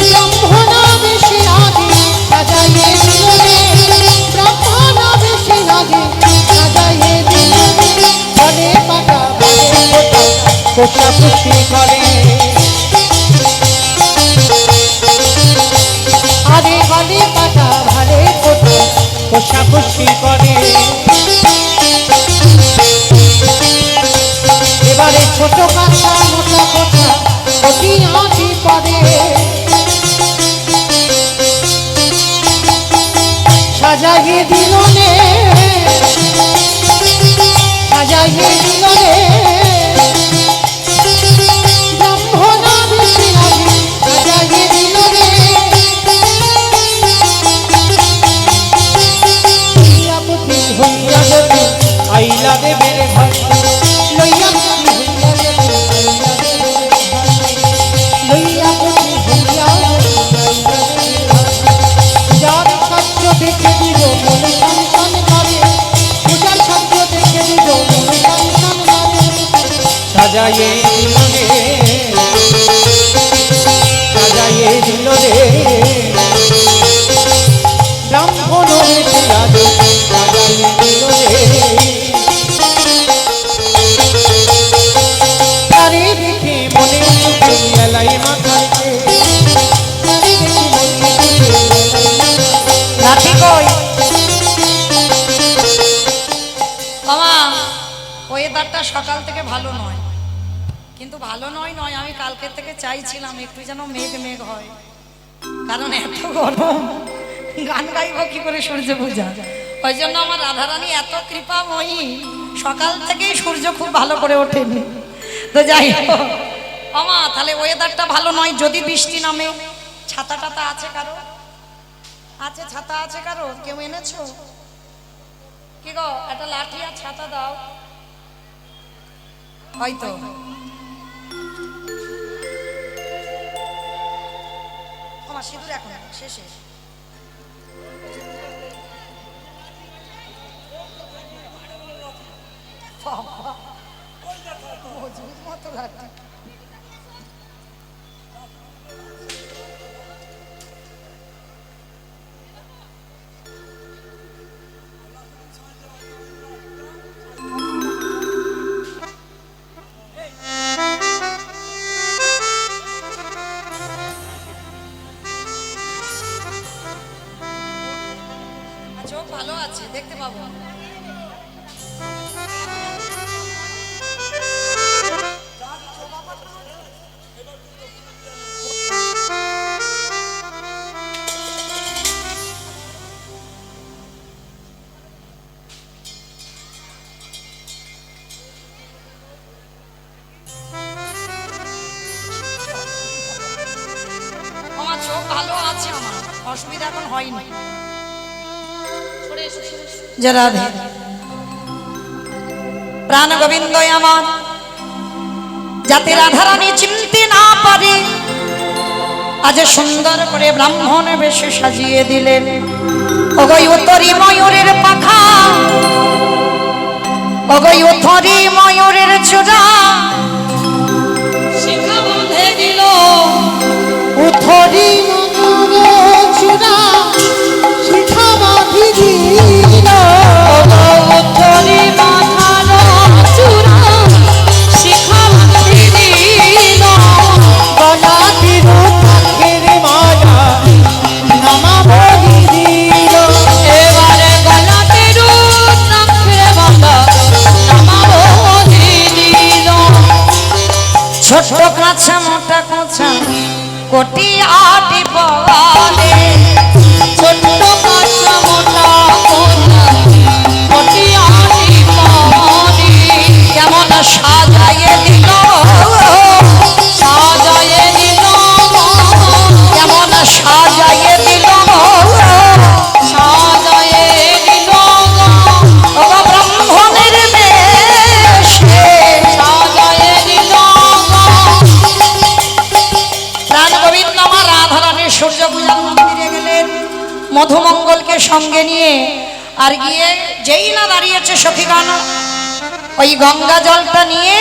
ব্রাহ্মণ বেশি আগে, সাজাইয়ে দিল রে ব্রাহ্মণ বেশি আগে, সাজাইয়ে দিল রে। বলে পাটা বলে ফোটা কোষা খুশি করে, আরে বলে পাটা ভালে ফোটা কোষা খুশি করে। এবারে ছোট কাঁচা মোটা কোঠা অতি আঁটি পড়ে, সাজাইয়ে দিল রে, সাজাইয়ে দিল রে ব্রাহ্মণ বেশি লাগে, সাজাইয়ে দিল রে। হইয়া পুতি হইয়া গতি আইলা দেবের ঘর, লইয়া পুতি হইয়া গতি আইলা দেবের ঘর, লইয়া পুতি হইয়া গতি আইলা দেবের ঘর। যার সত্য দেখে দিল মনে সন্তান করে, পূজার সত্য দেখে দিল মনে সন্তান করে। সাজাইয়ে দিল রে, সাজাইয়ে দিল রে ব্রাহ্মণ বেশি আগে, সাজাইয়ে দিল রে। ওয়েদারটা সকাল থেকে ভালো নয়, কিন্তু ভালো নয় নয় আমি কালকে থেকে চাইছিলাম একটু যেন মেঘ মেঘ হয়, কারণ এত গরম গান গাইব কি করে সূর্য পূজা। ওই জন্য আমার রাধারানী এত কৃপাময়ী, সকাল থেকেই সূর্য খুব ভালো করে ওঠেনি। তো যাই হোক আমা, তাহলে ওয়েদারটা ভালো নয়, যদি বৃষ্টি নামে ছাতা টাতা আছে কারো? আছে ছাতা আছে কারো? কেউ এনেছো কি গো? একটা লাঠি আর ছাতা দাও। হয়তো আমার সিঁদুর এখন শেষে। মজবুত মতো লাঠি। চোখ ভালো আছে, দেখতে পাবো। আমার চোখ ভালো আছে, আমার অসুবিধা এখন হয়নি। যারা প্রাণ গোবিন্দ আমার যাতে রাধারানী চিনতে না পারে, আজ সুন্দর করে ব্রাহ্মণ বেশে সাজিয়ে দিলেন। ওগো উত্তরী ময়ূরের পাখা, ওগো উত্তরী ময়ূরের চূড়া, শিখা বন্ধে দিল উথরি ময়ূরের চূড়া, শিখা বাঁধি দিল। উত্তরে মাথার চূড়া শিখা বাঁধি দিল। গলাটির পাখের মালা নামা বলি দিল। এবারে গলাতে রুদ্রাক্ষে বাঁধা নামাবো দিল। ছোট কাছা মোটা কোছা কোটি আটি বলে, ছোট্ট কাঁচা মোটা কোনা কোটি আটি পানি। কেমন সাজাইয়ে দিল, সাজায়ে দিল, কেমন সাজাইয়ে দিল, সাজায়ে দিল, ও ব্রাহ্মণের বেশে। সাজায়ে দিল। প্রাণ গোবিন্দ আমার রাধারানীর সূর্য পূজার মন্দিরে গেলেন মধুমঙ্গলকে সঙ্গে নিয়ে, আর গিয়ে যেই না দাঁড়িয়েছে সখীগণ, ওই গঙ্গা জলটা নিয়ে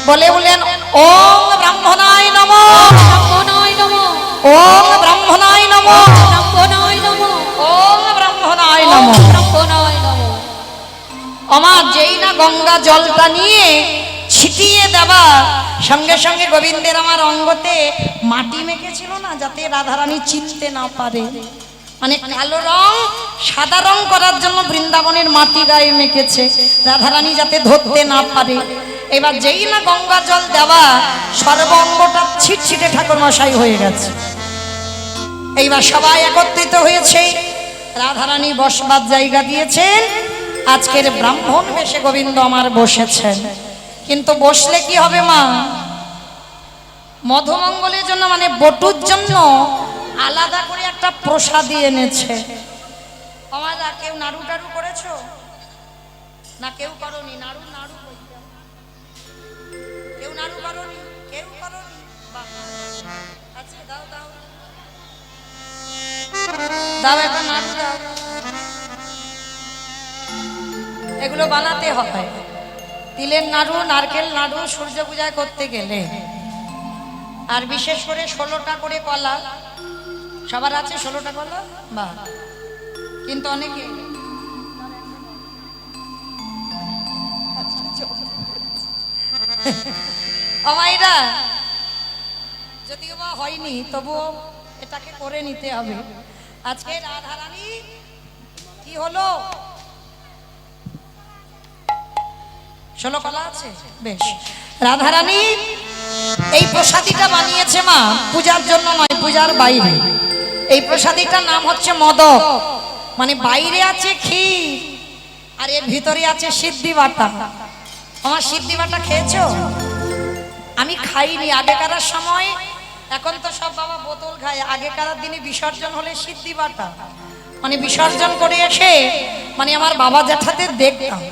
বলেন ওম ব্রাহ্মণায় নমঃ, ব্রাহ্মণায় নমঃ, ওম ব্রাহ্মণায় নমঃ, ব্রাহ্মণায় নমঃ, ওম ব্রাহ্মণায় নমঃ। ব্রাহ্মণায় নমঃ। আমার যেই না গঙ্গা জলটা নিয়ে ছিটিয়ে দেবা, সঙ্গে সঙ্গে গোবিন্দের আমার অঙ্গতে মাটি মেখেছিল না, যাতে রাধারানী চিনতে না পারে। মানে কালো রং সাদা রং করার জন্য বৃন্দাবনের মাটি গায়ে মেখেছে, রাধারানী যাতে ধরতে না পারে। এবার যেই না গঙ্গা জল দেওয়া, সর্বাঙ্গটা ছিটছিটে ঠাকুর মশাই হয়ে গেছে। এইবার সবাই একত্রিত হয়েছে, রাধারানী বসবার জায়গা দিয়েছেন। আজকের ব্রাহ্মণ বেশে গোবিন্দ আমার বসেছেন, কিন্তু বসলে কি হবে মা? মধুমঙ্গলের জন্য মানে বটুর জন্য আলাদা করে একটা প্রসাদী এনেছে। আমার কেউ নাড়ু টাড়ু করেছো না? কেউ করনি নাড়ু? নাড়ু কইতে কেউ নাড়ু করনি? কেউ করনি? বাহ, আচ্ছা দাও দাও দাও, একটা নাড়ু দাও। এগুলো বানাতে হয়, তিলের নাড়ু, নারকেল নাড়ু সূর্য পূজায় করতে গেলে। আর বিশেষ করে 16টা করে কলা, সবার আছে 16টা কলা? বাহ, কিন্তু অনেকে আমাইরা যদিও বা হয়নি, তবুও এটাকে করে নিতে হবে। আজকে রাধারানী কি হলো? ষোলো কলা আছে বেশ। রাধারানী এই প্রসাদীটা বানিয়েছে মা পূজার জন্য নয়, পূজার বাইরে। এই প্রসাদীটার নাম হচ্ছে মদক, মানে বাইরে আছে ক্ষীর আর এর ভিতরে আছে সিদ্ধি বাটা। আমার সিদ্ধি বাটা খেয়েছো? আমি খাইনি আগেকার সময়, এখন তো সব বাবা বোতল খায়। আগেকার দিনে বিসর্জন হলে সিদ্ধি বাটা, মানে বিসর্জন করে এসে মানে আমার বাবা জ্যাঠাদের দেখতাম।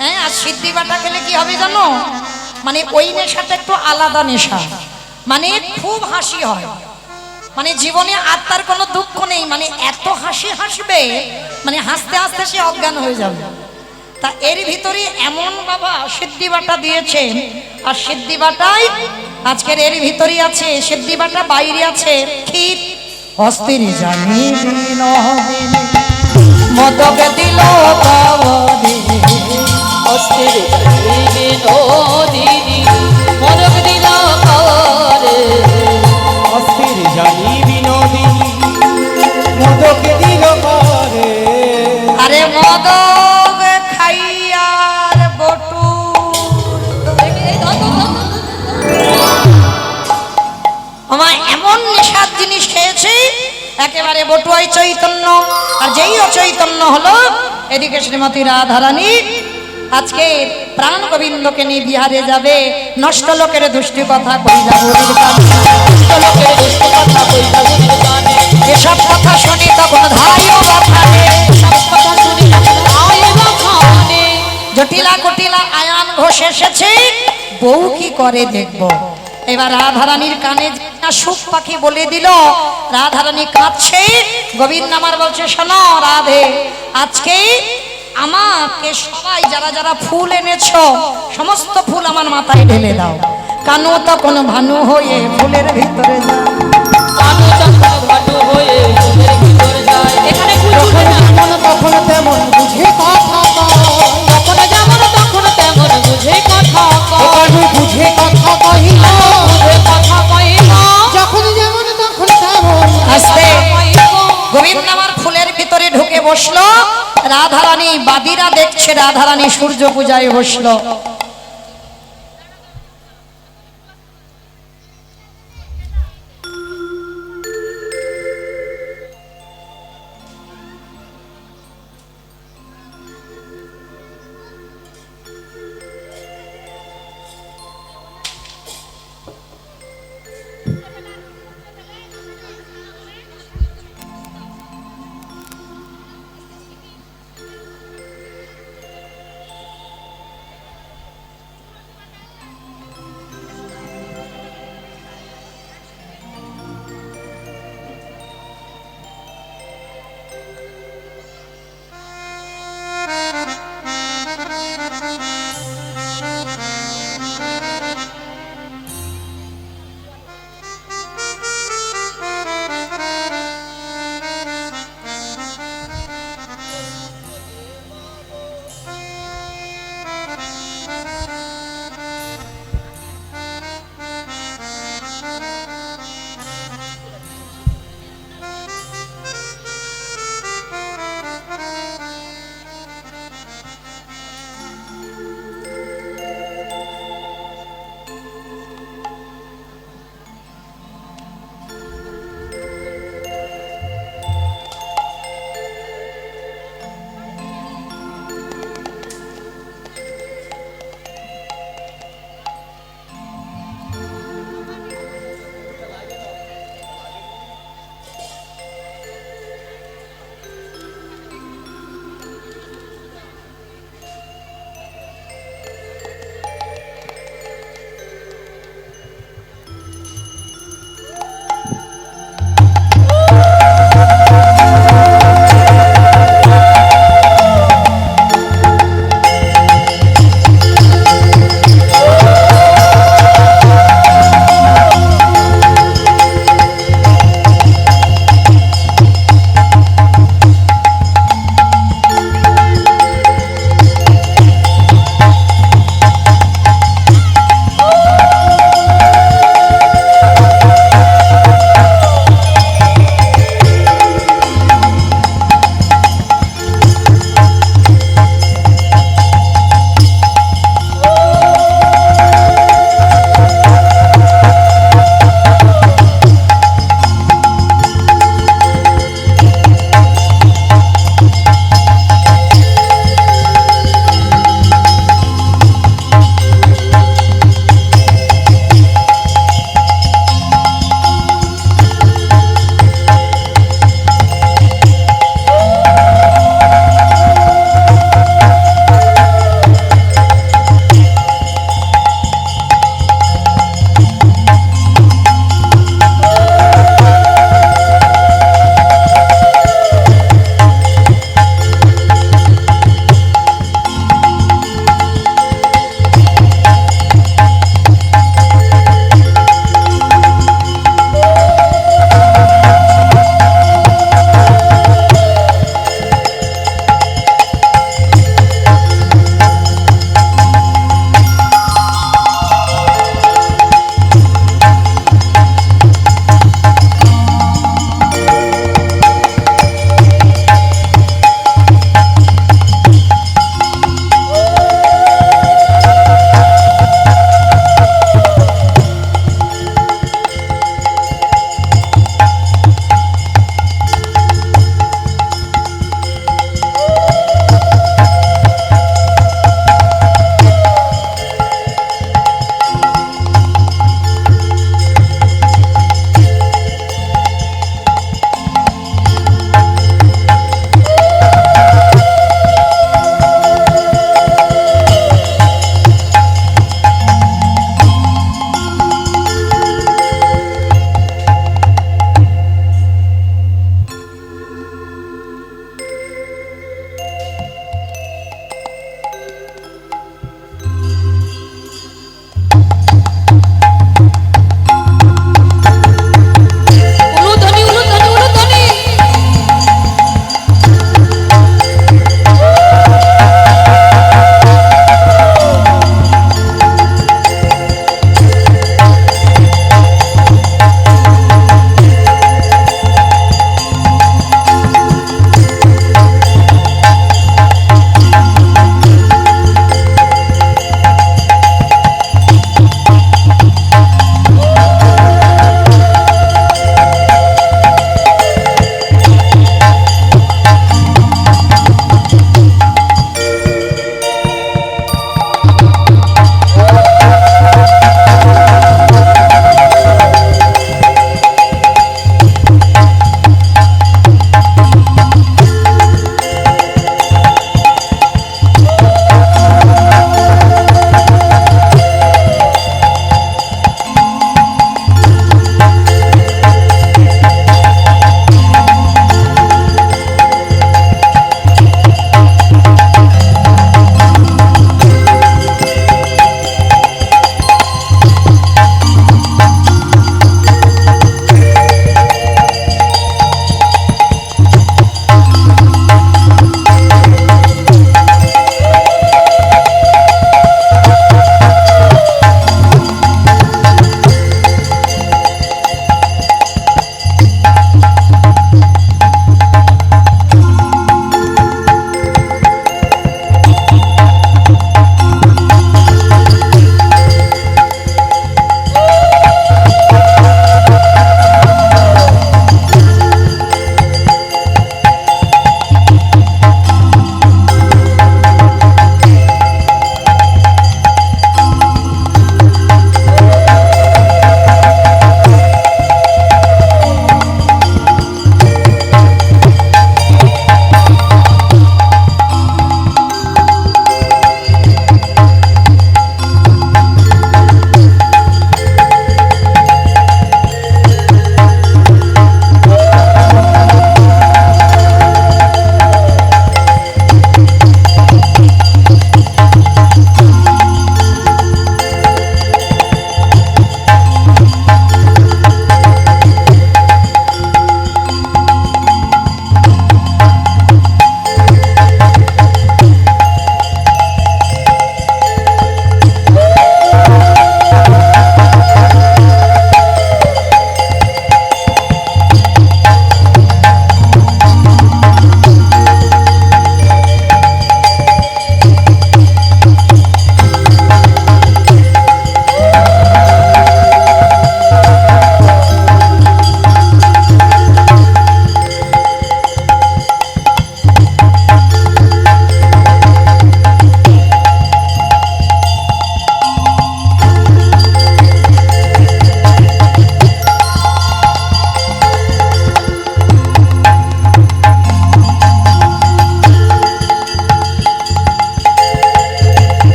হ্যাঁ, আর সিদ্ধি বাটা খেলে কি হবে জানো, মানে ওই নেশাটা একটু আলাদা নেশা, মানে খুব হাসি হয়, মানে জীবনে আত্মার কোনো দুঃখ নেই, মানে এত হাসি হাসবে মানে হাসতে হাসতে সে অজ্ঞান হয়ে যাবে। তা এর ভিতরে এমন বাবা সিদ্ধি বাটা দিয়েছে, আর সিদ্ধি বাটাই আজকের এর ভিতরে আছে সিদ্ধি বাটা, বাইরে আছে ক্ষীর। অস্থির জানি মদক দিল অস্থির বিনোদিনী মদক দিল করে অস্থির জানি বিনোদিনী মদক দিল করে। আরে মদক খাইয়ার বটু আমার এমন নেশার জিনিস খেয়েছি একেবারে বটুয়াই চৈতন্য। আর যেই অচৈতন্য হলো এদিকে শ্রীমতী রাধারানী আজকে প্রাণ গোবিন্দকে নিয়ে বিহারে যাবে। নষ্ট লোকের দুষ্টি কথা কই যাবো, লোকের দুষ্ট কথা কইতা গুণের গানে এসব কথা শুনি তখন ধাইও বাথানে। সব কথা শুনি আয় বাখানে জটিলা কটিলা আয়ান ঘোষ এসেছে, বউ কি করে দেখব। এবার রাধারানীর কানে না সুখ পাখি বলে দিল, রাধারানী কাঁদছে। গোবিন্দ আমার বলছে শোনো রাধে, আজকে আমাকে সবাই যারা যারা ফুল এনেছো সমস্ত ফুল আমার মাথায় ঢেলে দাও। কানু তখন ভানু হয়ে ফুলের ভিতরে যাও। কানু তখন ভাটু হয়ে ফুলের ভিতর যায়। এখানে কুলকুল না যেমন তখন তেমন বুঝে কথা কয়। যখন যেমন তখন তেমন বুঝে কথা কয়। এখানে বুঝে কথা কহিল, বুঝে কথা কইল যখন যেমন তখন তেমন। আস্তে কইল গোবিন্দ আমার ফুলের ভিতরে ঢুকে বসলো। রাধারানী বাদিরা দেখছে, রাধারানী সূর্য পূজায় বসলো।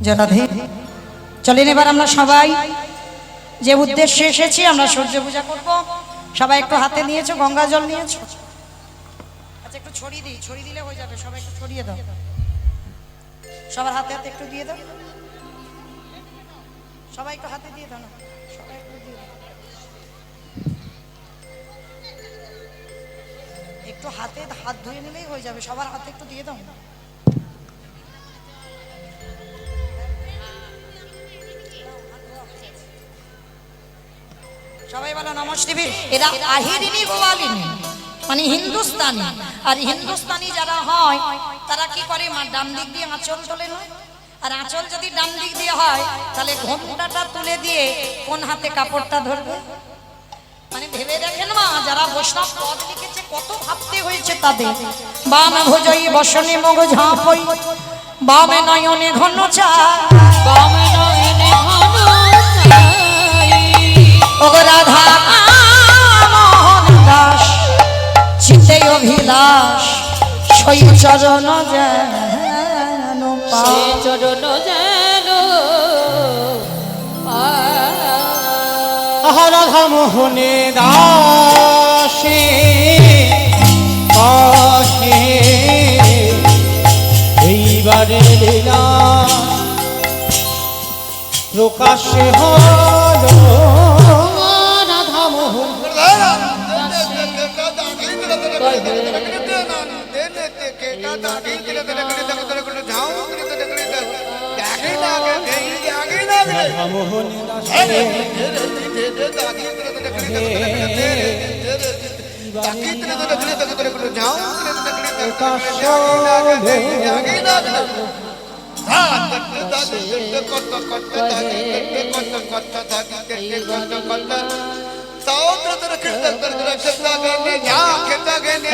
জনাধি চলেন এবার আমরা সবাই যে উদ্দেশ্যে এসেছি আমরা সূর্য পূজা করব। সবাই একটু হাতে নিয়েছো, গঙ্গা জল নিয়েছো? আচ্ছা একটু ছড়িয়ে দিই, ছড়িয়ে দিলে হয়ে যাবে। সবাই একটু ছড়িয়ে দাও, সবার হাতে হাতে একটু দিয়ে দাও। সবাই একটু হাতে দিয়ে দাও না, সবাই একটু দিয়ে দাও। একটু হাতে হাত ধুয়ে নিলেই হয়ে যাবে, সবার হাতে একটু দিয়ে দাও। সবাই বলো নমস্তে। এরা আহিরিনী গোয়ালিনী মানে হিন্দুস্তানি। আর হিন্দুস্তানি যারা হয় তারা কি করে, মা ডান দিক দিয়ে আঁচল তোলে নয়, আর আঁচল যদি ডান দিক দিয়ে হয় তাহলে ঘোমটাটা তুলে দিয়ে কোন হাতে কাপড়টা ধরবে। মানে ভেবে দেখেন মা, যারা বৈষ্ণব পদ লিখেছে কত ভাবতে হয়েছে তাদের। বামে ভোজই বসনে মগ ঝাঁপই, বামে নয়নে ঘন চা, বামে নয়নে ঘন ছাই। ওগো রাধা মোহন দাস চিতে অভিলাষ, সই চরণ যেন পাই। সে চরণ যেন পাই। রাধা মোহনে দাসে কহে এইবারে লীলা প্রকাশে হলো। রাধা মোহন রাধা মোহন দাসে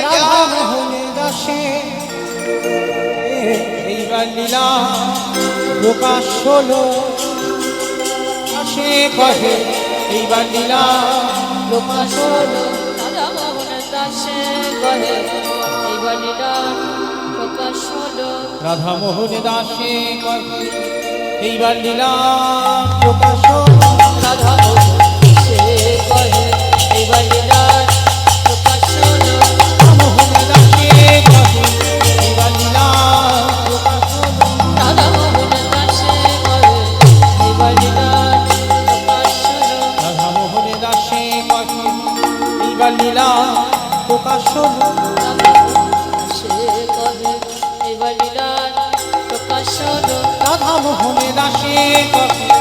রাধা মোহনে দাসে এইবার লীলা প্রকাশ হলো। আসে কহে এইবার লীলা প্রকাশ হলো। রাধা মোহন দাসে কহে এইবার লীলা প্রকাশ হলো। রাধা মোহন দাসে কহে এইবার লীলা প্রকাশ হলো। রাধা মোহন দাসে কহে এইবার লীলা প্রকাশ হলো। রাধা মোহন দাসে কহে এইবার লীলা প্রকাশ হলো। রাধা মোহন দাসে কহে এইবার লীলা প্রকাশ হলো। রাধা মোহন দাসে কহে এইবার লীলা প্রকাশ হলো। রাধা মোহন দাসে কহে এইবার লীলা প্রকাশ হলো। রাধা মোহন দাসে কহে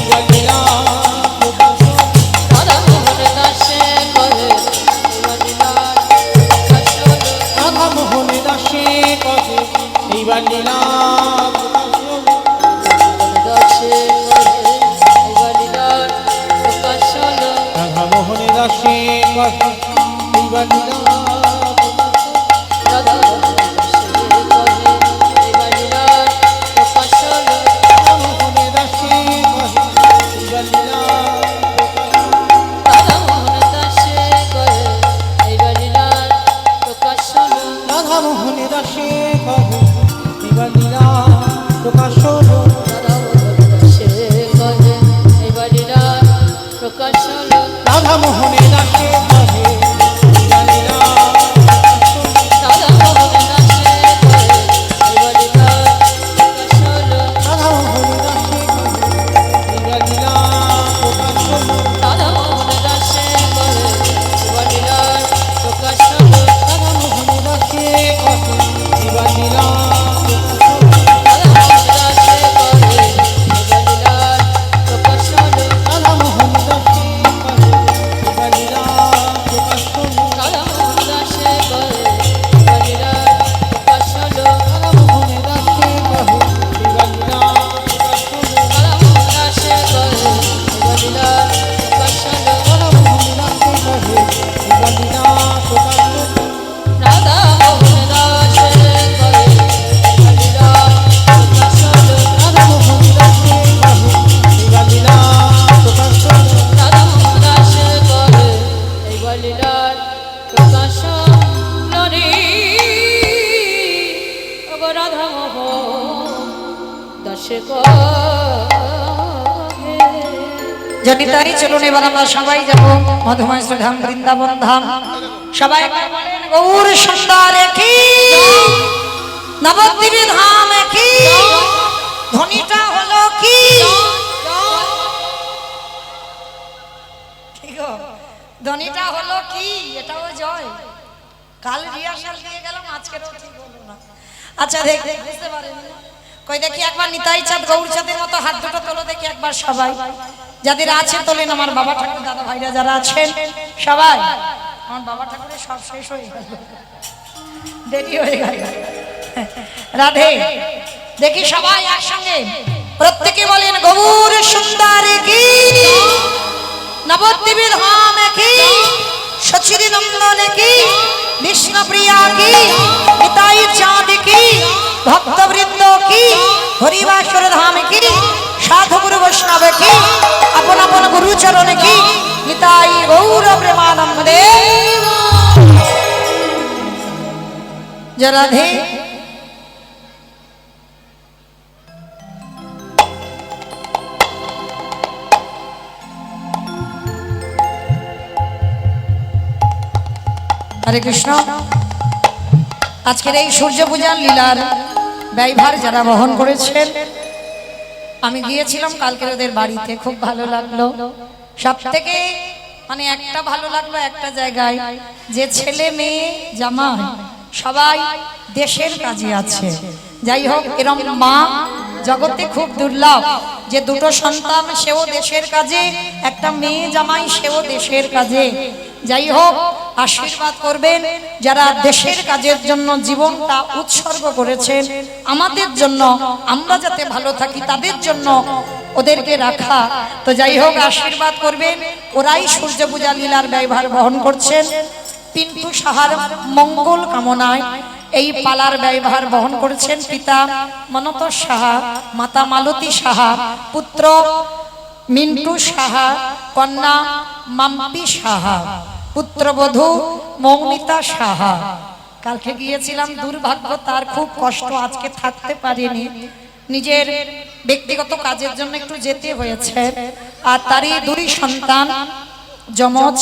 এইবার লীলা প্রকাশ হলো। রাধা মোহন দাসে কহে এইবার লীলা রাধা মোহন দাসে কহে এইবার লীলা প্রকাশ হলো। রাধা মোহন দাসে কহে এইবার লীলা রাধা মোহন দাসে কহে এইবার লীলা প্রকাশ হলো। রাধা মোহন দাসে কহে এইবার লীলা প্রকাশ হলো। রাধা মোহন দাসে কহে এইবার লীলা প্রকাশ হলো। রাধা মোহন দাসে কহে এইবার লীলা রাধা মোহন দাসে কহে এইবার লীলা প্রকাশ হলো। রাধা মোহন দাসে কহে এইবার লীলা প্রকাশ হলো। রাধা মোহন দাসে কহে এইবার লীলা প্রকাশ হলো। রাধা মোহন দাসে কহে এইবার লীলা রাধা মোহন দাসে কহে এইবার লীলা প্রকাশ হলো। রাধা মোহন দাসে কহে এইবার লীলা প্রকাশ হলো। রাধা মোহন দাসে কহে এইবার লীলা প্রকাশ হলো। রাধা মোহন দাসে কহে এইবার লীলা প্রকাশ হলো। রাধা মোহন দাসে কহে এইবার লীলা প্রকাশ হলো। রাধা মোহন দাসে কহে এইবার লীলা প্রকাশ হলো। রাধা মোহন দাসে কহে এইবার লীলা প্রকাশ হলো। রাধা মোহন দাসে কহে এইবার লীলা প্রকাশ হলো। রাধা মোহন দাসে কহে এইবার লীলা প্রকাশ হলো রে। ওগো রাধা মোহন পাশে কহে জনিতাই চলুন এবার আমরা সবাই যাব মধুময় ধাম বৃন্দাবন ধাম সবাই একবার বলেন গৌর সুন্দর কি নবদ্বীপ ধাম কি ধ্বনিটা হলো কি ঠিক গো? ধ্বনিটা হলো কি এটাও জয় কাল রিহার্সাল দিয়ে গেলাম আজকেরও ঠিক হলো না আচ্ছা দেখ বুঝতে পারেন কই দেখি একবার নিতাই চাঁদ গৌর চাঁদের মতো হাত দুটো তোলো দেখি একবার সবাই যাদের আছে তোলেন আমার বাবা ঠাকুর দাদা ভাইরা যারা আছেন সবাই আমার বাবা ঠাকুরের সব শেষ হয়ে গেল দেরি হয়ে গেল রাধে দেখি সবাই একসঙ্গে প্রত্যেকে বলেন গৌর সুন্দর কি নবদ্বীপ ধাম কি সচিরি নন্দন কি বিষ্ণুপ্রিয়া কি নিতাই চাঁদ কি ভক্তবৃন্দ কি হরিবাসর ধাম কি সাধু গুরু বৈষ্ণব কি আপন আপন গুরুচরণ কি নিতাই গৌর প্রেমানন্দে জয় রাধে হরে কৃষ্ণ আজকের এই সূর্য পূজার লীলার ব্যয়ভার যারা বহন করেছেন আমি গিয়েছিলাম কালকের ওদের বাড়িতে খুব ভালো লাগলো সব থেকে মানে একটা ভালো লাগলো একটা জায়গায় যে ছেলে মেয়ে জামাই সবাই দেশের কাজে আছে যাই হোক এরকম মা জগতে খুব দুর্লভ যে দুটো সন্তান সেও দেশের কাজে একটা মেয়ে জামাই সেও দেশের কাজে যাই হোক আশীর্বাদ করবেন যারা দেশের কাজের জন্য জীবনটা উৎসর্গ করেছেন আমাদের জন্য আমরা যাতে ভালো থাকি তাদের জন্য ওদেরকে রাখা তো যাই হোক আশীর্বাদ করবেন ওরাই সূর্য পূজা লীলার ব্যয়ভার বহন করছেন পিন্টু সাহার মঙ্গল কামনায় এই পালার ব্যয়ভার বহন করেছেন পিতা মনতোষ সাহা মাতা মালতী সাহা পুত্র মিন্টু সাহা কন্যা মাম্পি সাহা পুত্রবধূ মৌমিতা সাহা কালকে গিয়েছিলাম দুর্ভাগ্য তার খুব কষ্ট আজকে থাকতে পারিনি নিজের ব্যক্তিগত কাজের জন্য একটু যেতে হয়েছে আর তারই দুই সন্তান যমজ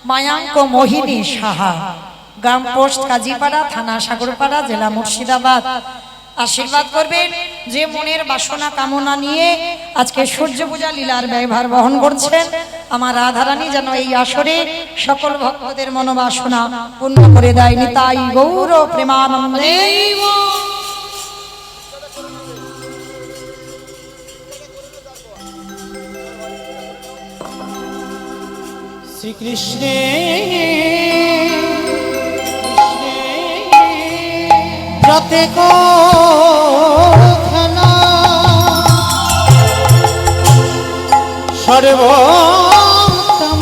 মায়াঙ্ক মোহিনী সাহা গ্রাম পোস্ট কাজীপাড়া থানা সাগরপাড়া জেলা মুর্শিদাবাদ আশীর্বাদ করবেন যে মনের বাসনা কামনা নিয়ে আজকে সূর্য পূজা লীলার ব্যয়ভার বহন করছেন আমার রাধারানী যেন এই আসরে সকল ভক্তদের মনোবাসনা পূর্ণ করে দেয় নিতাই গৌর প্রেমানন্দে শ্রীকৃষ্ণে প্রত্যেক খেলা সর্বোত্তম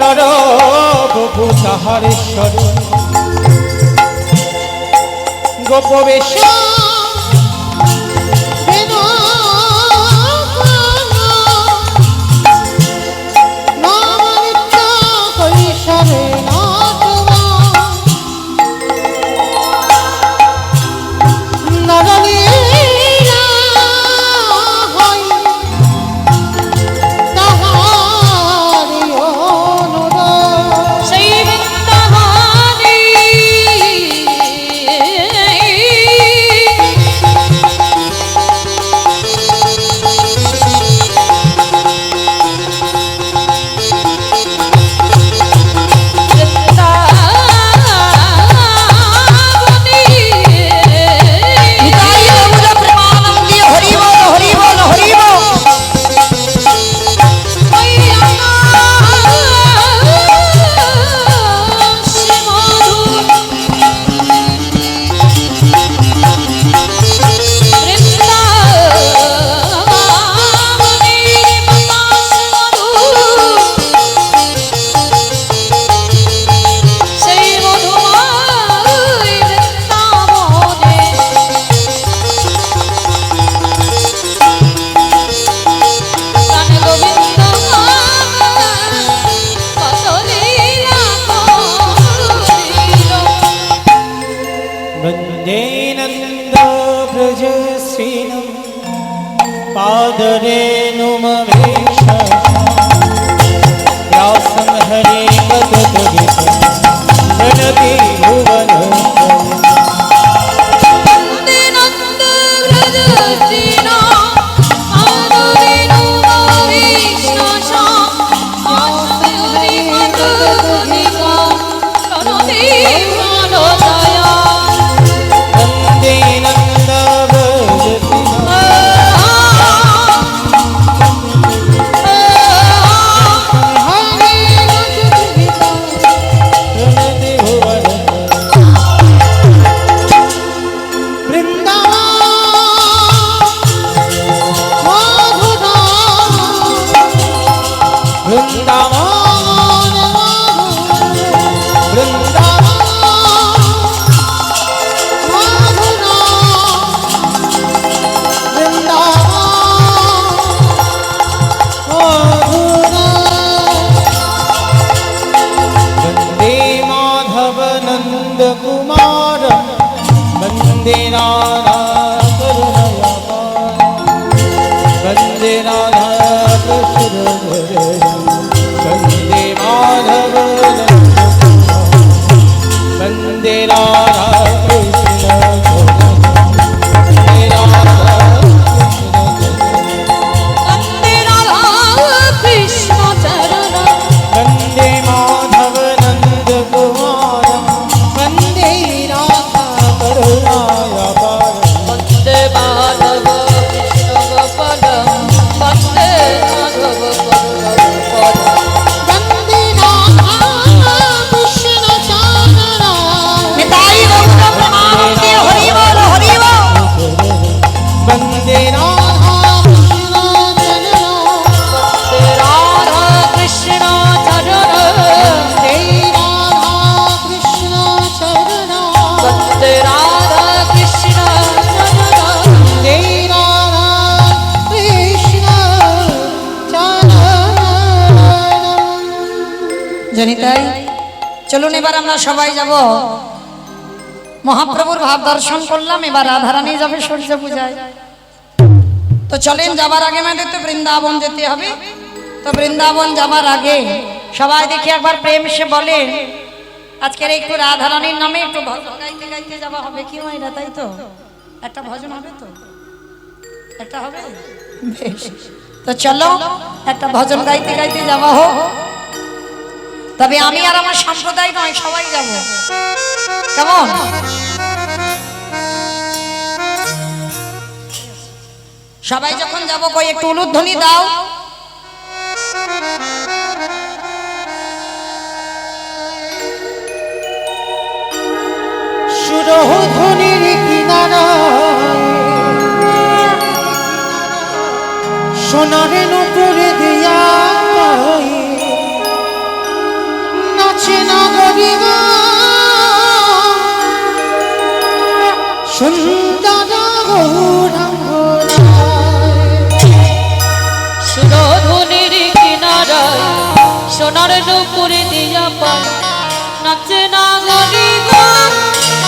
নর বপু তাহারেশ্বর গোপবেশ व्यासं हरे प्रणति भुवन वन्दे नन्दव्रजसेना आदरेणु भीष्णशा आश्रमयोनिमतोदिका प्रणति मानदया वन्दे प्रणति भुवन वृंदावन वन्दे माधव नंद कुमार वन्दे राधा वन्दे राधा कृष्ण वन्दे माधव वन्दे राधा कृष्ण वन्दे राधा वन्दे राधा कृष्ण चरण वन्दे माधव नंद कुमार वन्दे राधा करुणायापार वन्दे माधव कृष्ण गोपाल वन्दे माधव करुणाकर वन्दे राधा कृष्ण चानन निताई गौर प्रणानंदी हरि बोल हरि बोल। वन्दे राधा कृष्ण चरण वन्दे राधा कृष्ण चरण वन्दे राधा कृष्ण चरण वन्दे राधा कृष्ण चरण জনিতাই চলুন এবার আমরা সবাই যাব মহাপ্রভুর ভাব দর্শন করলাম, এবার রাধারানী যাবে সূর্য পূজায়। তো চলেন, যাবার আগে আমাদের তো বৃন্দাবন যেতে হবে। তো বৃন্দাবন যাবার আগে সবাই দেখি একবার প্রেম সে বলেন আজকের একটু রাধারানীর নামে একটু ভজন গাইতে গাইতে যাওয়া হবে কি মাইরা, তাই তো? একটা ভজন হবে তো, একটা হবে বেশ। তো চলো একটা ভজন গাইতে গাইতে যাওয়া হোক। তবে আমি আর আমার সম্প্রদায় নয়, সবাই যাব, কেমন? সবাই যখন যাব কই একটু উলুধ্বনি দাও। সুরধ্বনির কিনারায় সোনার নুপুরে দিয়া নাচে নগরীমা সুন্দর সুরধুনির কিনারায় সোনার নুপুরে দিয়া পায় নাচে নাগরি গো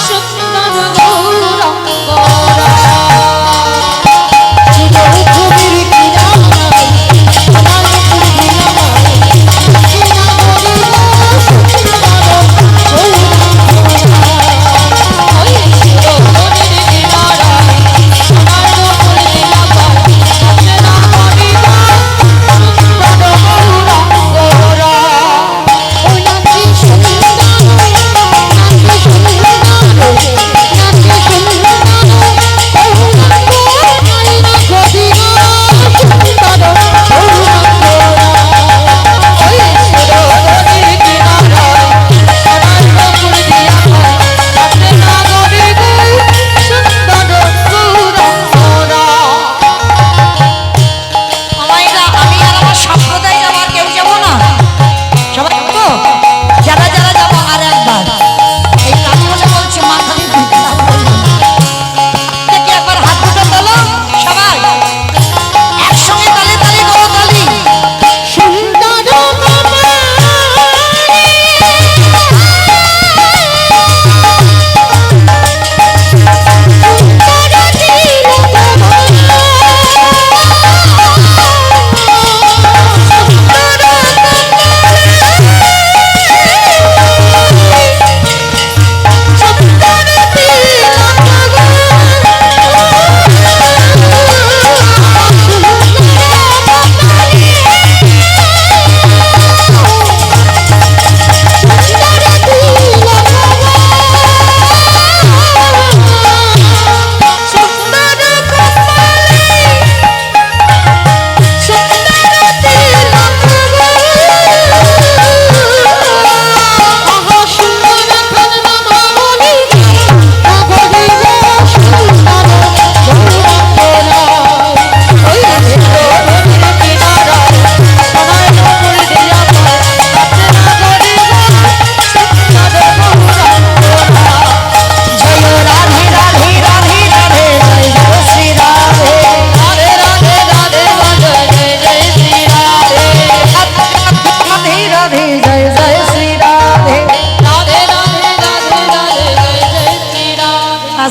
সুন্দর গৌরাঙ্গরা সুরধ্বনির কিনারায় সোনার নুপুরে দিয়া নাচে নগরীমা সুন্দর ওই সুরধুনির কিনারায় সোনার নুপুরে দিয়া পায় নাচে নাগরি গো সুন্দর গৌরাঙ্গরা নাচে সুন্দর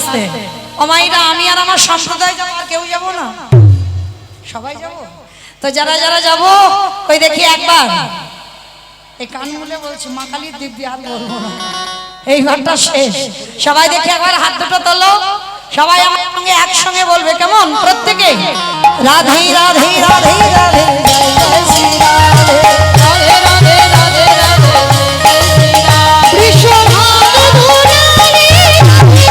আসতে। অমাইরা আমি আর আমার সম্প্রদায় যাবো, আর কেউ যাবো না? সবাই যাব? তো যারা যারা যাব ওই দেখি একবার এই কান মুলে বলছি মা কালীর দিব্যি, আর বলবো না, এইবারটা শেষ। সবাই দেখি একবার হাত দুটো তোলো, সবাই আমার সঙ্গে একসঙ্গে বলবে, কেমন? প্রত্যেকে রাধে রাধে রাধে রাধে জয় জয় শ্রী রাধে। রাধে রাধে রাধে রাধে জয় শ্রী রাম। বৃষভানু দুলালে রাধে রাধে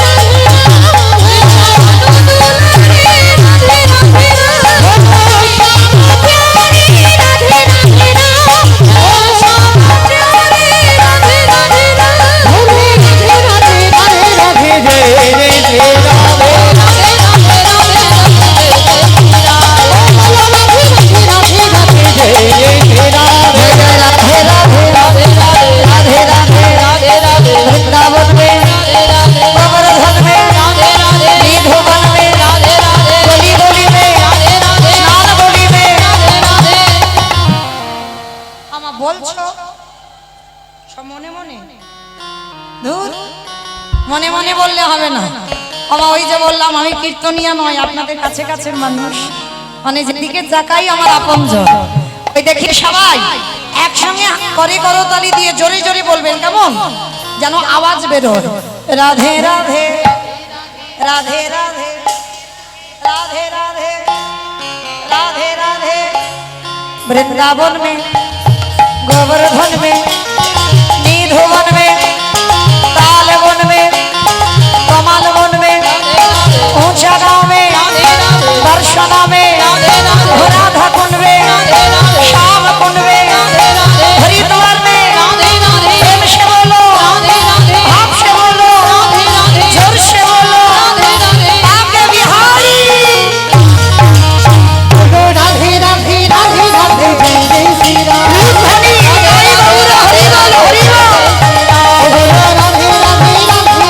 वृंदावन में गोवर्धन में निधुवन में गली गली में स्नान गली में আমার বলছো সব মনে মনে? ধুর, মনে মনে বললে হবে না। আমার ওই যে বললাম আমি কীর্তনিয়া নয়, আপনাদের কাছে কাছের মানুষ, মানে যেদিকে যাকাই আমার আপনজন। ওই দেখি সবাই একসঙ্গে করে করতালি দিয়ে জোরে জোরে বলবেন, কেমন যেন আওয়াজ বেরোয়। রাধে রাধে রাধে রাধে রাধে রাধে राधे राधे वृंदावन में गोवर्धन में निधुवन में तालवन में कमलवन में ऊंचा गांव में दर्शना में राधा कुंड में श्याम कुंड में हरिद्वार में प्रेम से बोलो, भाव से बोलो, जोर से बोलो, आके बिहारी राधे राधे राधे राधे जय जय श्री राम। हरि हरि बोल हरि बोल हरि बोल राधे राधे राधे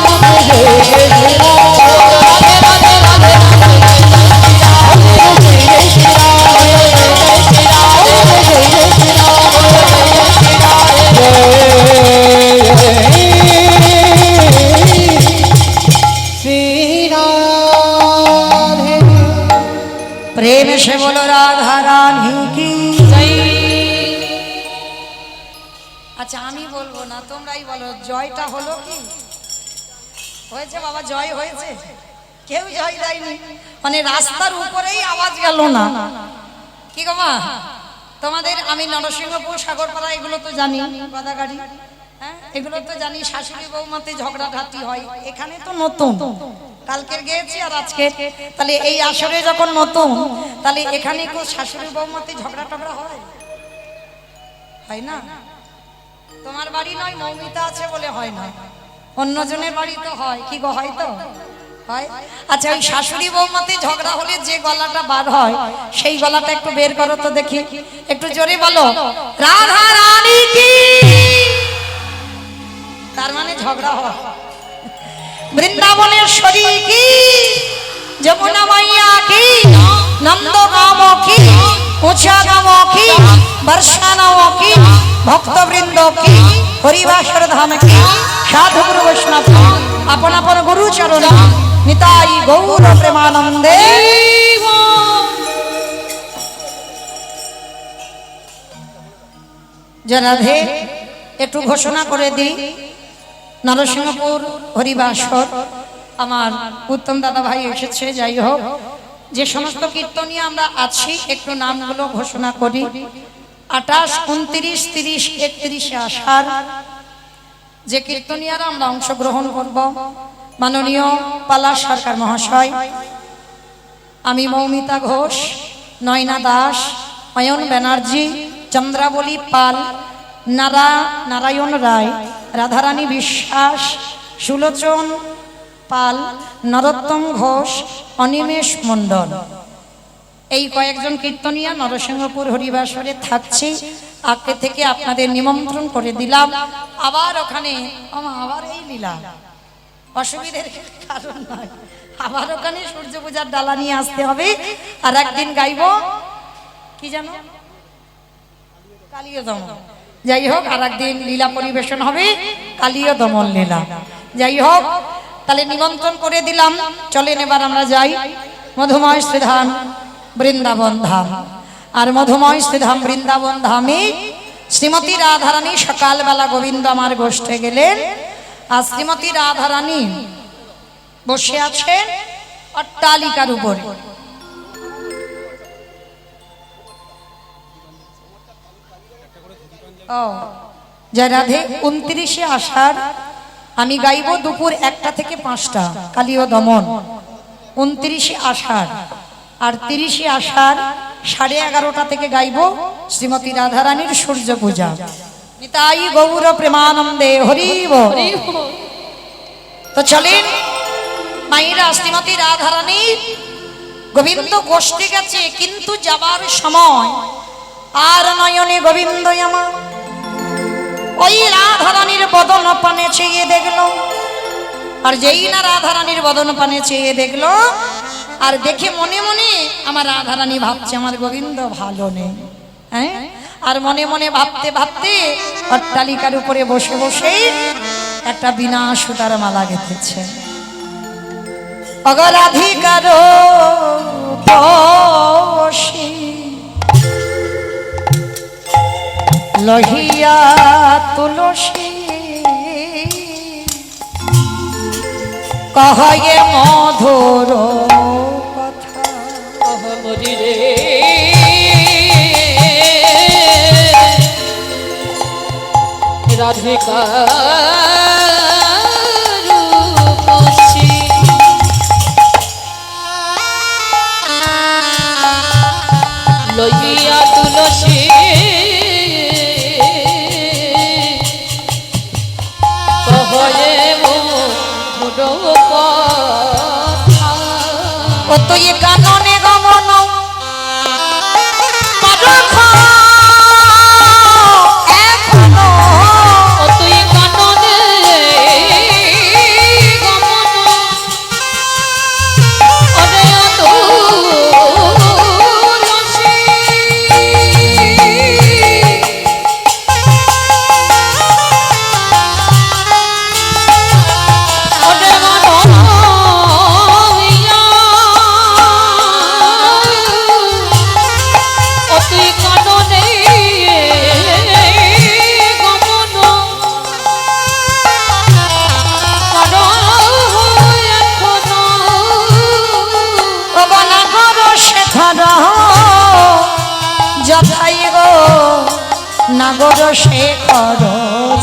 राधे जय जय श्री राम। राधे राधे राधे जय जय श्री राम, जय श्री राम, जय जय श्री राम, प्रेम से बोलो राधा रानी की। আচ্ছা আমি বলবো না, তোমরাই বলো জয়টা হলো কি হয়েছে? বাবা জয় হয়েছে? কেউ জয় দেয়নি, মানে রাস্তার উপরেই আওয়াজ গেল না। কি গো মা, তোমাদের আমি নরসিংহপুর সাগরপাড়া এগুলো তো জানি, গদাগাড়ি, হ্যাঁ এগুলো তো জানি, শাশুড়ি বৌমাতে ঝগড়াঝাটি হয়। এখানে তো নতুন, কালকের গিয়েছি আর আজকে, তাহলে এই আসরে যখন নতুন, তাহলে এখানে কেউ শাশুড়ি বৌমাতে ঝগড়া টগড়া হয়? হয় না? তোমার বাড়ি নয়, মৌমিতা আছে বলে হয় না, অন্যজনের বাড়ি তো হয়। কি গো, হয় তো? হয়। আচ্ছা ওই শাশুড়ি বৌমাতে ঝগড়া হলে যে গলাটা বার হয়, সেই গলাটা একটু বের করো তো দেখি, একটু জোরে বলো রাধা রানী কি। তার মানে ঝগড়া হয়। বৃন্দাবনেশ্বরী কি, যমুনা মাইয়া কি, নন্দগাম কি, উঁচাগাম কি, বর্ষানাও কি, ভক্তবৃন্দ কি, হরিবাসর ধাম কি, সাধু গুরু বৈষ্ণব কি, আপন আপন গুরু চরণ নিতাই গৌর প্রেমানন্দে। রাধে একটু ঘোষণা করে দিই, নরসিংহপুর হরিবাসর আমার উত্তম দাদা ভাই এসেছে। যাই হোক, যে সমস্ত কীর্তনিয়া আমরা আছি একটু নামগুলো ঘোষণা করি। 28, 29, 30, 31 আষাঢ় যে কীর্তনিয়ারা আমরা অংশগ্রহণ করব, মাননীয় পালা সরকার মহাশয়, আমি মৌমিতা ঘোষ, নয়না দাস, অয়ন ব্যানার্জি, চন্দ্রাবলী পাল, নারায়ণ রায়, রাধারানী বিশ্বাস, সুলোচন পাল, নরোত্তম ঘোষ, অনিমেষ মণ্ডল, এই কয়েকজন কীর্তনিয়া নরসিংহপুর হরিবাসরে থাকছি। আগে থেকে আপনাদের নিমন্ত্রণ করে দিলাম। আবার ওখানে আবার এই লীলা, অসুবিধের কারণ নয়, আবার ওখানে সূর্য পূজার ডালা নিয়ে আসতে হবে। আর একদিন গাইব কি জানো, কালীয় দমন। যাই হোক, আর একদিন লীলা পরিবেশন হবে, কালীয় দমন লীলা। যাই হোক, তাহলে নিমন্ত্রণ করে দিলাম, চলেন এবার আমরা যাই মধুময় শ্রীধাম বৃন্দাবন ধাম। আর মধুময় শ্রীধাম বৃন্দাবন ধামে শ্রীমতী রাধারানী সকালবেলা গোবিন্দ আমার গোষ্ঠে গেলেন। আর শ্রীমতী রাধারানী বসে আছেন অট্টালিকার উপরে। ও জয় রাধে। 29শে আষাঢ় আমি গাইব দুপুর 1টা থেকে 5টা, কালীয় দমন। 29শে আষাঢ় আর 30শে আষাঢ় 11:30টা থেকে গাইব শ্রীমতী রাধারানীর সূর্য পূজা। নিতাই গৌর প্রেমানন্দে হরি বল। তো চলেন মাইরা, শ্রীমতী রাধারানী গোবিন্দ গোষ্ঠী গেছে, কিন্তু যাবার সময় আর নয়নে গোবিন্দ আমার ওই রাধারানীর বদন পানে চেয়ে দেখলো। আর যেই না রাধারানীর বদন পানে চেয়ে দেখলো, আর দেখে মনে মনে আমার রাধারানী ভাবছে আমার গোবিন্দ ভালো নেই। হ্যাঁ, আর মনে মনে ভাবতে ভাবতে অট্টালিকার উপরে বসে বসে একটা বিনা সুতার মালা গেঁথেছে। অগরাধিকার বশী লহিয়া তুলসী কহে মধুর কথা। মরি রে রাধিকা রূপসী লইয়া তুলসী কহে মধুর কথা। ও তুই কাননে গমন পরখ এখনো। ও তুই কাননে গমন ওরে তুলসী ওরে মন হইয়া ও তুই কাননে গমন ও বনাগর শেখর যথাই গো নাগর শেখর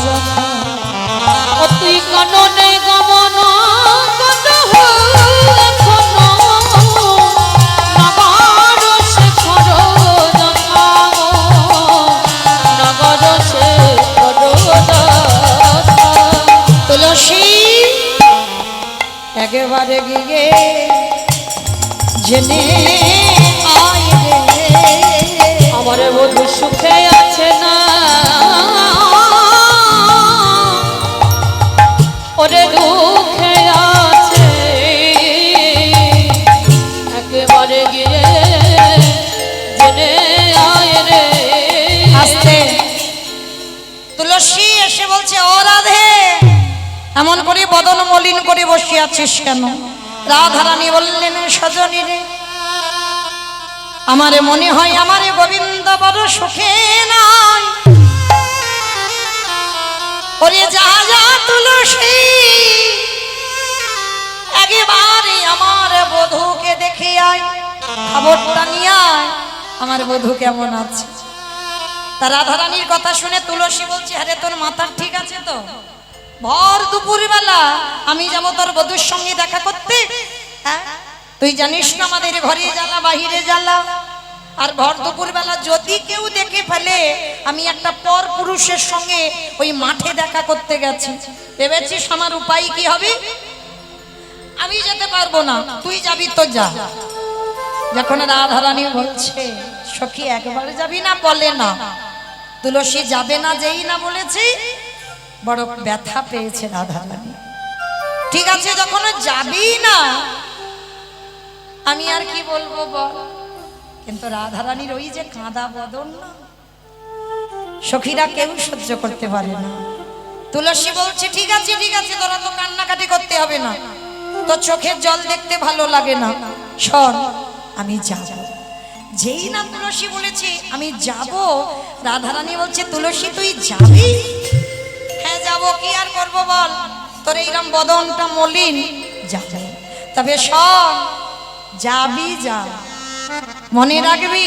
যথা। ও তুই কাননে গমন তুলসী একেবারে গিয়ে জেনে আয় রে। আমার বধূ সুখে আছে না ওরে দুঃখে আছে, একেবারে গিয়ে জেনে আয় রে। আস্তে তুলসী এসে বলছে, ও রাধে এমন করে বদন মলিন করে বসে আছিস কেন? রাধারানী বললেন, সজনী রে আমারে মনে হয় আমারে গোবিন্দ বড় সুখে নাই। ওরে যা যা তুলসী একেবারে আমার বধূকে দেখে আয়, খবরটা নিয়ে আয় আমার বধূ কেমন আছে। তা রাধারানীর কথা শুনে তুলসী বলছে, আরে তোর মাথা ঠিক আছে তো? ভর দুপুর বেলা আমি যাবো তোর বধূর সঙ্গে দেখা করতে? হ্যাঁ, তুই জানিস না আমাদের ঘরে জ্বালা বাহিরে জ্বালা। আর ভর দুপুর বেলা যদি কেউ দেখে ফেলে আমি একটা পর পুরুষের সঙ্গে ওই মাঠে দেখা করতে গেছি, ভেবেছিস আমার উপায় কি হবে? আমি যেতে পারবো না, তুই যাবি তো যা। যখন রাধারানী বলছে, সখী একবারে যাবি না? বলে না। তুলসী যাবে না যেই না বলেছি, বড় ব্যথা পেয়েছে রাধারানী। ঠিক আছে, যখন যাবি না আমি আর কি বলবো বল। কিন্তু রাধারানীর ওই যে কাঁদা বদন না, সখীরা কেউ সহ্য করতে পারে না। তুলসী বলছে ঠিক আছে ঠিক আছে, তোরা তো কান্নাকাটি করতে হবে না, তো চোখের জল দেখতে ভালো লাগে না, শোন আমি যাব। যেই না তুলসী বলেছে আমি যাব, রাধারানী বলছে তুলসী তুই যাবি? হ্যাঁ যাব, কি আর করবো বল, তোর এইরকম বদনটা মলিন, যাবে। তবে শোন, যাবি যা, মনে রাখবি